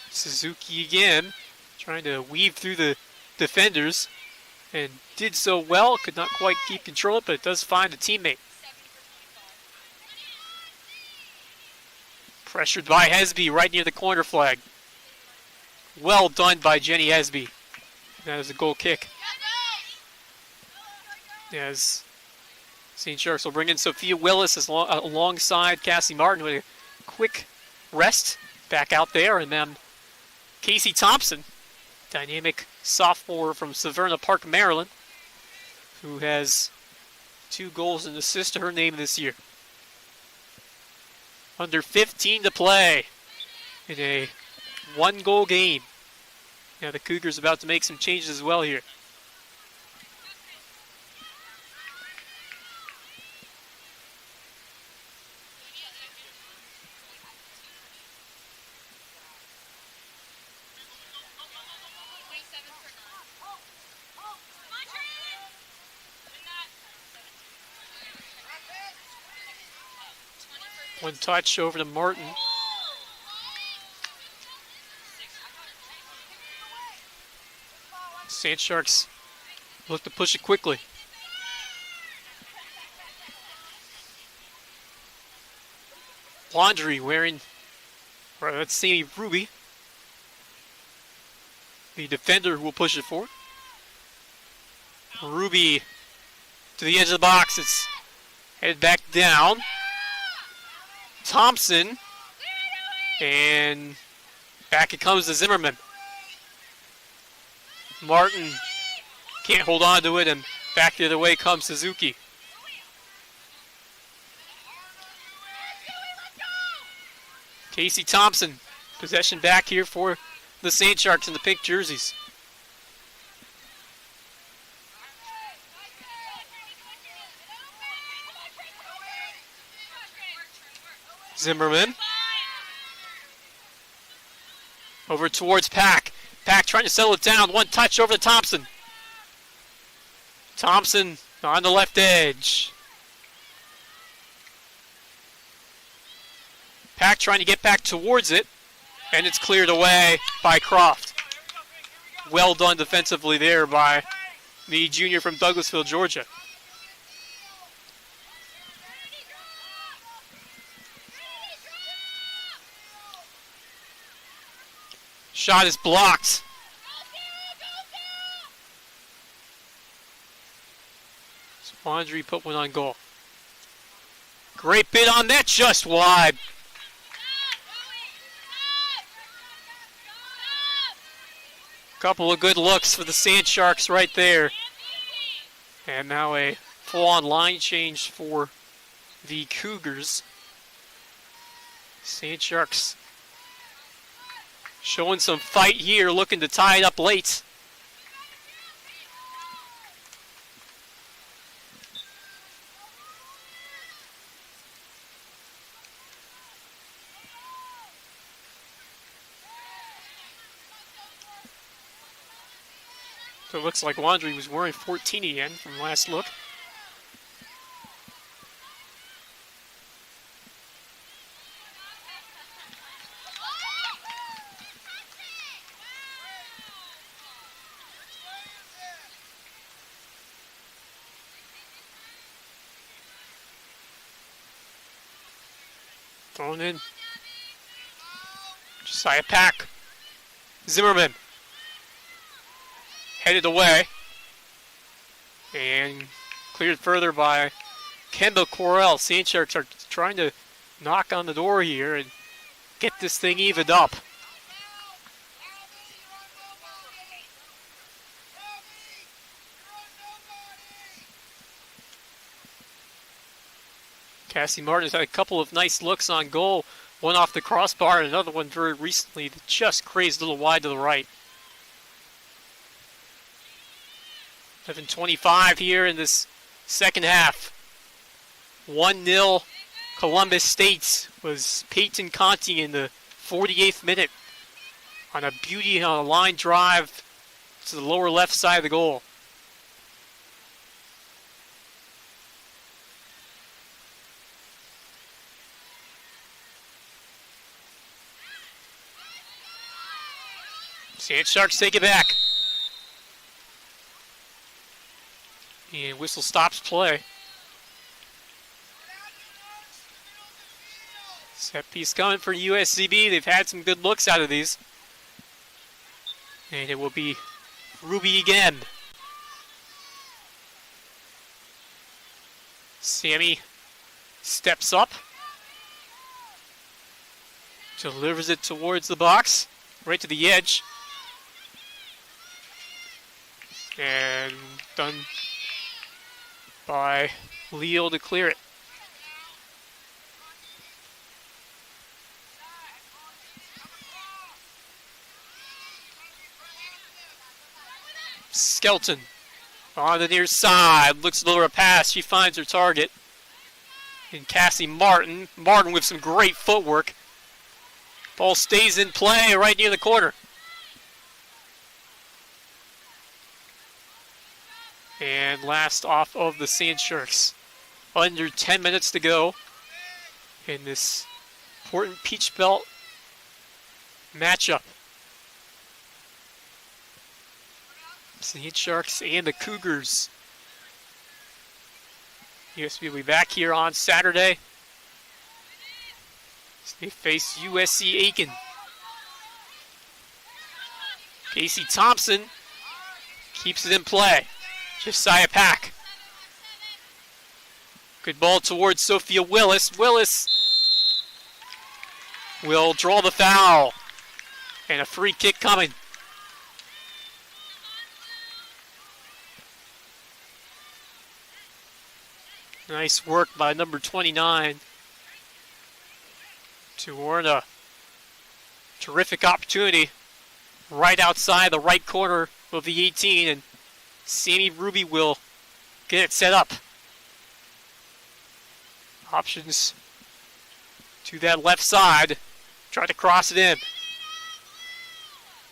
Suzuki again, trying to weave through the defenders, and did so well. Could not quite keep control of it, but it does find a teammate. Pressured by Hesby right near the corner flag. Well done by Jenny Hesby. That is a goal kick. As St. Sharks will bring in Sophia Willis alongside Cassie Martin with a quick rest back out there, and then Casey Thompson, dynamic sophomore from Severna Park, Maryland, who has 2 goals and assists to her name this year. Under 15 to play in a 1-goal game. Now the Cougars about to make some changes as well here. One touch over to Martin. Sand Sharks look to push it quickly. Laundry wearing, or that's Sammy Ruby, the defender who will push it forward. Ruby to the edge of the box. It's headed back down. Thompson, and back it comes to Zimmerman. Martin can't hold on to it, and back the other way comes Suzuki. Casey Thompson, possession back here for the Sand Sharks in the pink jerseys. Zimmerman. Over towards Pack. Pack trying to settle it down. One touch over to Thompson. Thompson on the left edge. Pack trying to get back towards it. And it's cleared away by Croft. Well done defensively there by the junior from Douglasville, Georgia. Shot is blocked. Laundry put one on goal. Great bid on that, just wide. Couple of good looks for the Sand Sharks right there. And now a full-on line change for the Cougars. Sand Sharks showing some fight here, looking to tie it up late. So it looks like Laundry was wearing 14 again from last look. Thrown in. Josiah Pack. Zimmerman. Headed away. And cleared further by Kendall Correll. Sand Sharks are trying to knock on the door here and get this thing evened up. Cassie Martin has had a couple of nice looks on goal. One off the crossbar and another one very recently that just crazed a little wide to the right. 7:25 here in this second half. 1-0 Columbus State was Peyton Conti in the 48th minute on a beauty on a line drive to the lower left side of the goal. Sand Sharks take it back. And whistle stops play. Set piece coming for USCB. They've had some good looks out of these. And it will be Ruby again. Sammy steps up. Delivers it towards the box. Right to the edge. And done by Leo to clear it. Skelton on the near side, looks to deliver a pass. She finds her target. And Cassie Martin. Martin with some great footwork. Ball stays in play right near the corner. And last off of the Sand Sharks. Under 10 minutes to go in this important Peach Belt matchup. Sand Sharks and the Cougars. USC will be back here on Saturday. They face USC Aiken. Casey Thompson keeps it in play. Josiah Pack. Good ball towards Sophia Willis. Willis will draw the foul. And a free kick coming. Nice work by number 29 to earn a terrific opportunity right outside the right corner of the 18, and Sammy Ruby will get it set up. Options to that left side. Try to cross it in.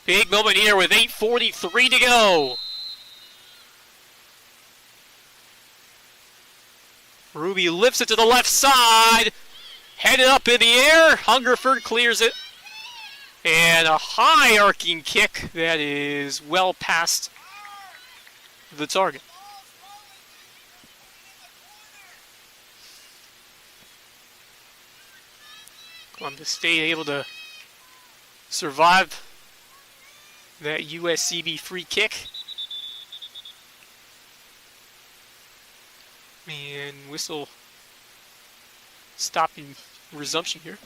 Big moment here with 8:43 to go. Ruby lifts it to the left side. Headed up in the air. Hungerford clears it. And a high arcing kick that is well past the target. Columbus State able to survive that USCB free kick. And whistle stopping resumption here.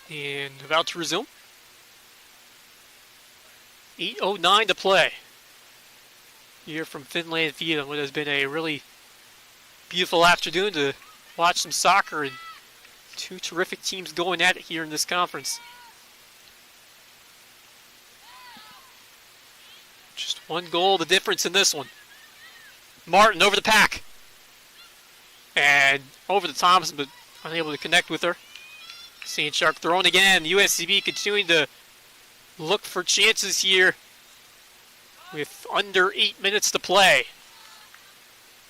And about to resume. 8:09 to play here from Finland Field. What has been a really beautiful afternoon to watch some soccer and two terrific teams going at it here in this conference. Just one goal, the difference in this one. Martin over the Pack. And over to Thompson, but unable to connect with her. Sand Shark thrown again. USCB continuing to look for chances here with under 8 minutes to play.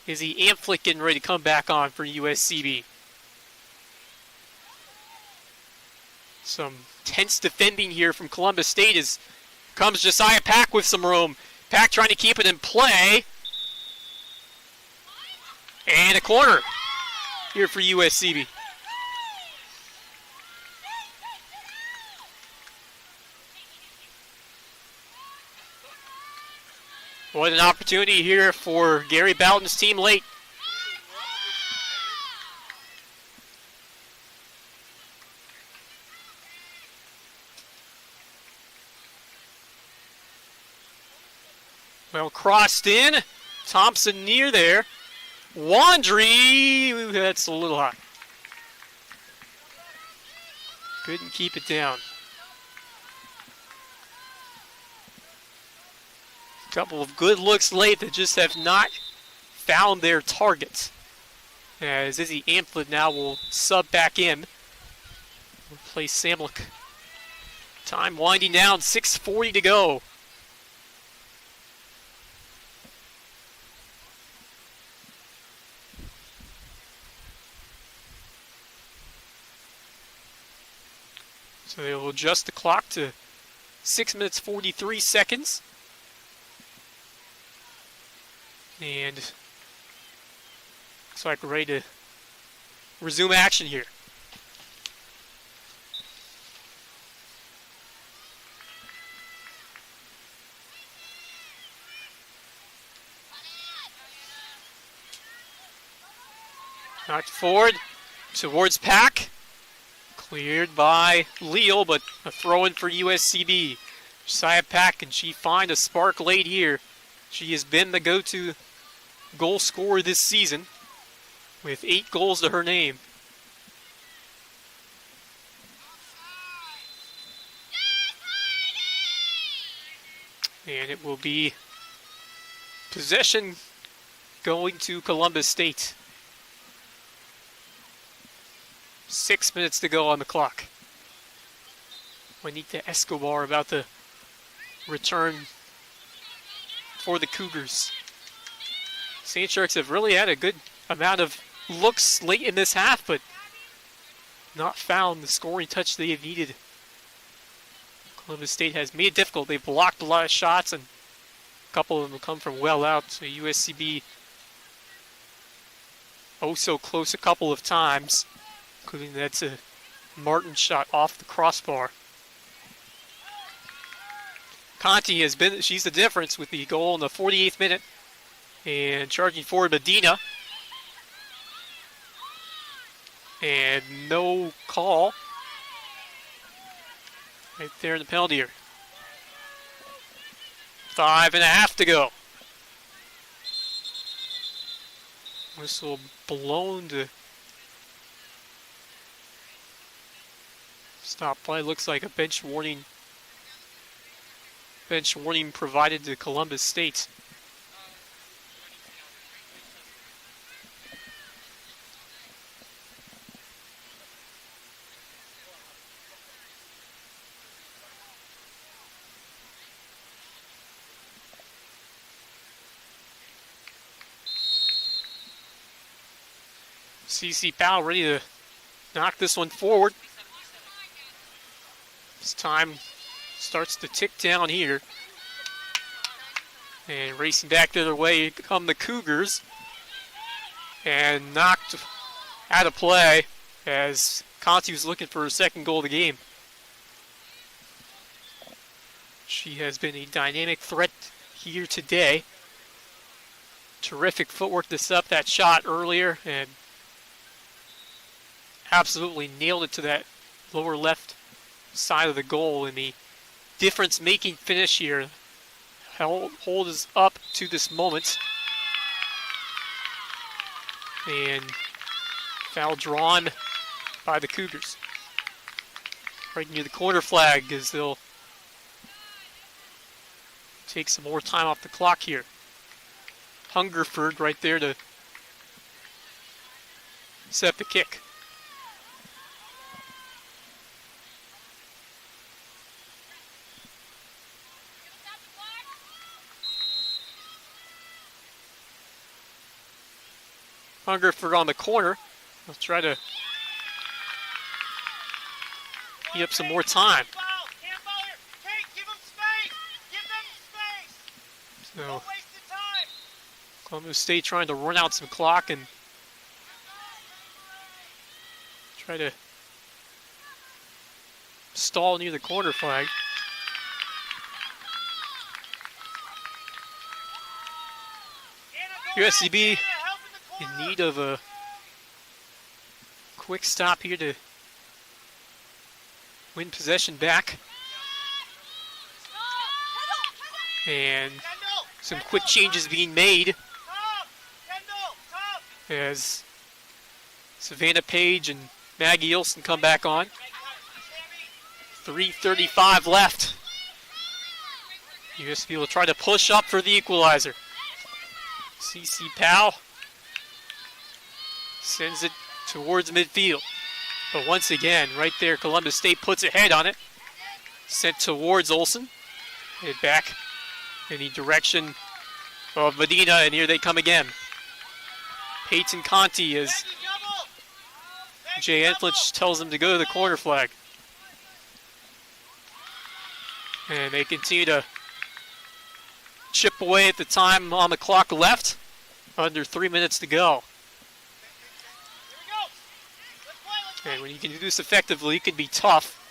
Izzy Amflick getting ready to come back on for USCB. Some tense defending here from Columbus State as comes Josiah Pack with some room. Pack trying to keep it in play. And a corner here for USCB. What an opportunity here for Gary Bowden's team late. Well, crossed in. Thompson near there. Wandry, that's a little high. Couldn't keep it down. Couple of good looks late that just have not found their targets. As Izzy Amflett now will sub back in. Replace Samlick. Time winding down, 6:40 to go. So they will adjust the clock to 6 minutes 43 seconds. And looks like we're ready to resume action here. Knocked forward towards Pack. Cleared by Leal, but a throw-in for USCB. Josiah Pack, can she find a spark late here? She has been the go-to goal scorer this season with 8 goals to her name. And it will be possession going to Columbus State. 6 minutes to go on the clock. Juanita Escobar about to return for the Cougars. St. Sharks have really had a good amount of looks late in this half, but not found the scoring touch they have needed. Columbus State has made it difficult. They've blocked a lot of shots, and a couple of them will come from well out. So USCB oh so close a couple of times, including that's a Martin shot off the crossbar. Conti has been, she's the difference with the goal in the 48th minute. And charging forward Medina. And no call. Right there in the penalty area. 5.5 to go. Whistle blown to stop play. Looks like a bench warning. Bench warning provided to Columbus State. CC Powell ready to knock this one forward. This time starts to tick down here. And racing back the other way come the Cougars. And knocked out of play as Conti was looking for her second goal of the game. She has been a dynamic threat here today. Terrific footwork to set up that shot earlier and absolutely nailed it to that lower left side of the goal in the difference-making finish here. Hold is up to this moment. And foul drawn by the Cougars. Right near the corner flag as they'll take some more time off the clock here. Hungerford right there to set the kick. Hungerford on the corner. We'll try to eat up some more time. So, Columbus State trying to run out some clock and try to stall near the corner flag. USCB in need of a quick stop here to win possession back. And some quick changes being made as Savannah Page and Maggie Olson come back on. 3:35 left. USCB will try to push up for the equalizer. CC Powell sends it towards midfield. But once again, right there, Columbus State puts a head on it. Sent towards Olson. Head back in the direction of Medina, and here they come again. Peyton Conti as Jay Enflich tells them to go to the corner flag. And they continue to chip away at the time on the clock left. Under 3 minutes to go. And when you can do this effectively, it can be tough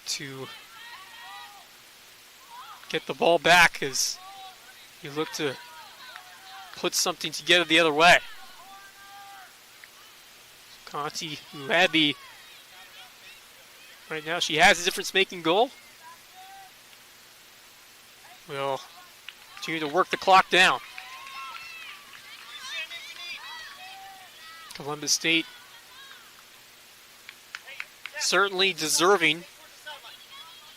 to get the ball back as you look to put something together the other way. Conti, who had the, right now she has a difference-making goal, will continue to work the clock down. Columbus State certainly deserving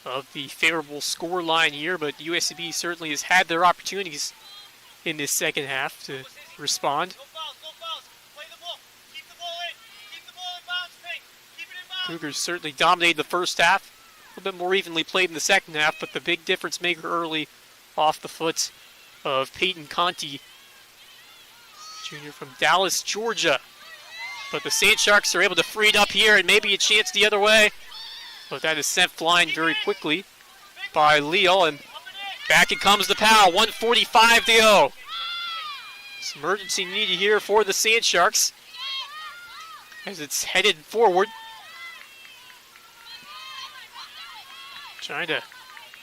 of the favorable score line here, but USCB certainly has had their opportunities in this second half to respond. Cougars certainly dominated the first half, a little bit more evenly played in the second half, but the big difference maker early off the foot of Peyton Conti, junior from Dallas, Georgia. But the Sand Sharks are able to free it up here and maybe a chance the other way. But that is sent flying very quickly by Leal, and back it comes the Powell. 1:45 to go. Some urgency needed here for the Sand Sharks as it's headed forward. Trying to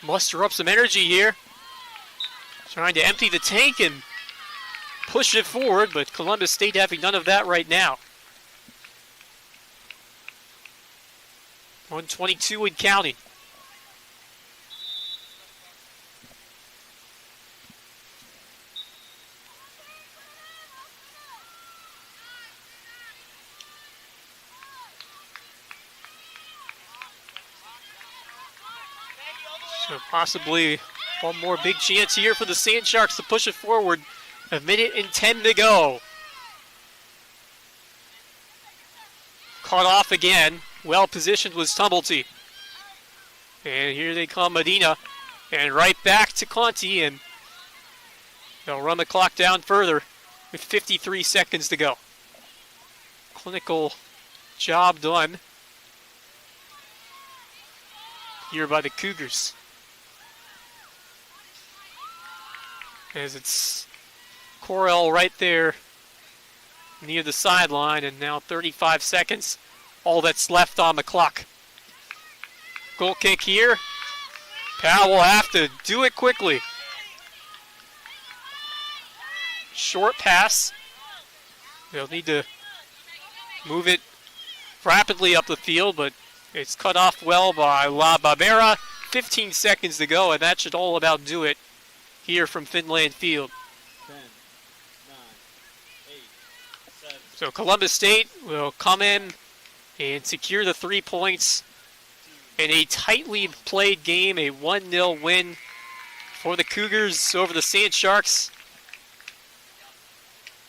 muster up some energy here. Trying to empty the tank and push it forward, but Columbus State having none of that right now. 1:22 and counting. So possibly one more big chance here for the Sand Sharks to push it forward. 1:10 to go. Caught off again. Well positioned was Tumblety. And here they come, Medina. And right back to Conti, and they'll run the clock down further with 53 seconds to go. Clinical job done here by the Cougars. As it's Corell right there near the sideline, and now 35 seconds. All that's left on the clock. Goal kick here. Powell will have to do it quickly. Short pass. They'll need to move it rapidly up the field, but it's cut off well by La Barbera. 15 seconds to go, and that should all about do it here from Finland Field. 10, 9, 8, 7. So Columbus State will come in and secure the 3 points in a tightly played game, a 1-0 win for the Cougars over the Sand Sharks.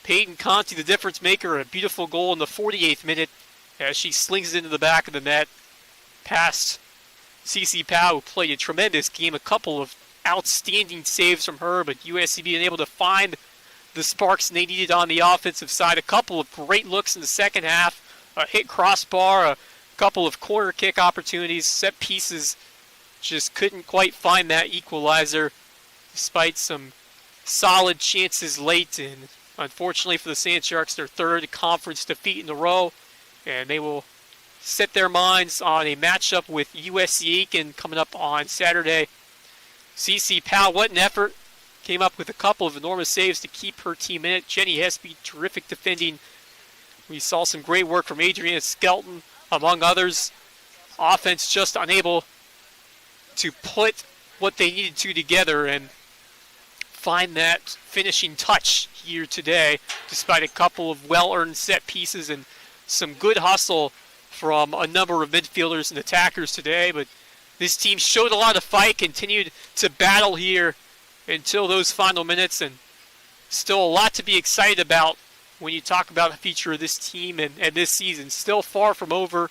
Peyton Conti, the difference maker, a beautiful goal in the 48th minute as she slings it into the back of the net past Cece Powell, who played a tremendous game, a couple of outstanding saves from her, but USCB unable to find the sparks they needed on the offensive side. A couple of great looks in the second half. A hit crossbar, a couple of corner kick opportunities, set pieces, just couldn't quite find that equalizer despite some solid chances late. And unfortunately for the Sand Sharks, their third conference defeat in a row, and they will set their minds on a matchup with USC Aiken coming up on Saturday. Cece Powell, what an effort. Came up with a couple of enormous saves to keep her team in it. Jenny Hesby, terrific defending. We saw some great work from Adriana Skelton, among others. Offense just unable to put what they needed to together and find that finishing touch here today, despite a couple of well-earned set pieces and some good hustle from a number of midfielders and attackers today. But this team showed a lot of fight, continued to battle here until those final minutes, and still a lot to be excited about when you talk about the future of this team and this season. Still far from over.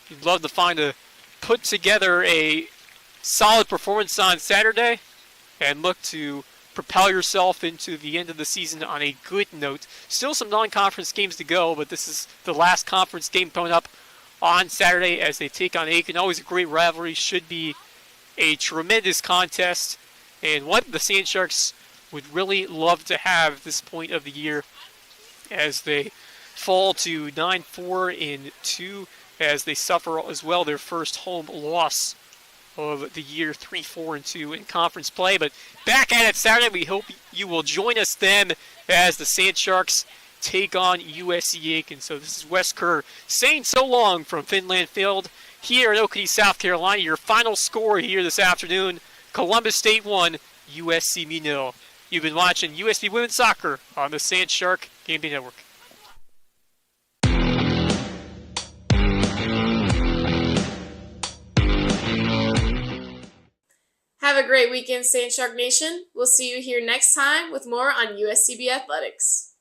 You'd love to put together a solid performance on Saturday and look to propel yourself into the end of the season on a good note. Still some non-conference games to go, but this is the last conference game coming up on Saturday as they take on Aiken. Always a great rivalry. Should be a tremendous contest, and what the Sand Sharks would really love to have at this point of the year, as they fall to 9-4-2, as they suffer as well their first home loss of the year, 3-4-2 in conference play. But back at it Saturday, we hope you will join us then as the Sand Sharks take on USC Aiken. So this is Wes Kerr saying so long from Finland Field here in Oak City, South Carolina. Your final score here this afternoon: Columbus State 1, USCB 0. You've been watching USC Women's Soccer on the Sand Shark Game Day Network. Have a great weekend, Sand Shark Nation. We'll see you here next time with more on USCB Athletics.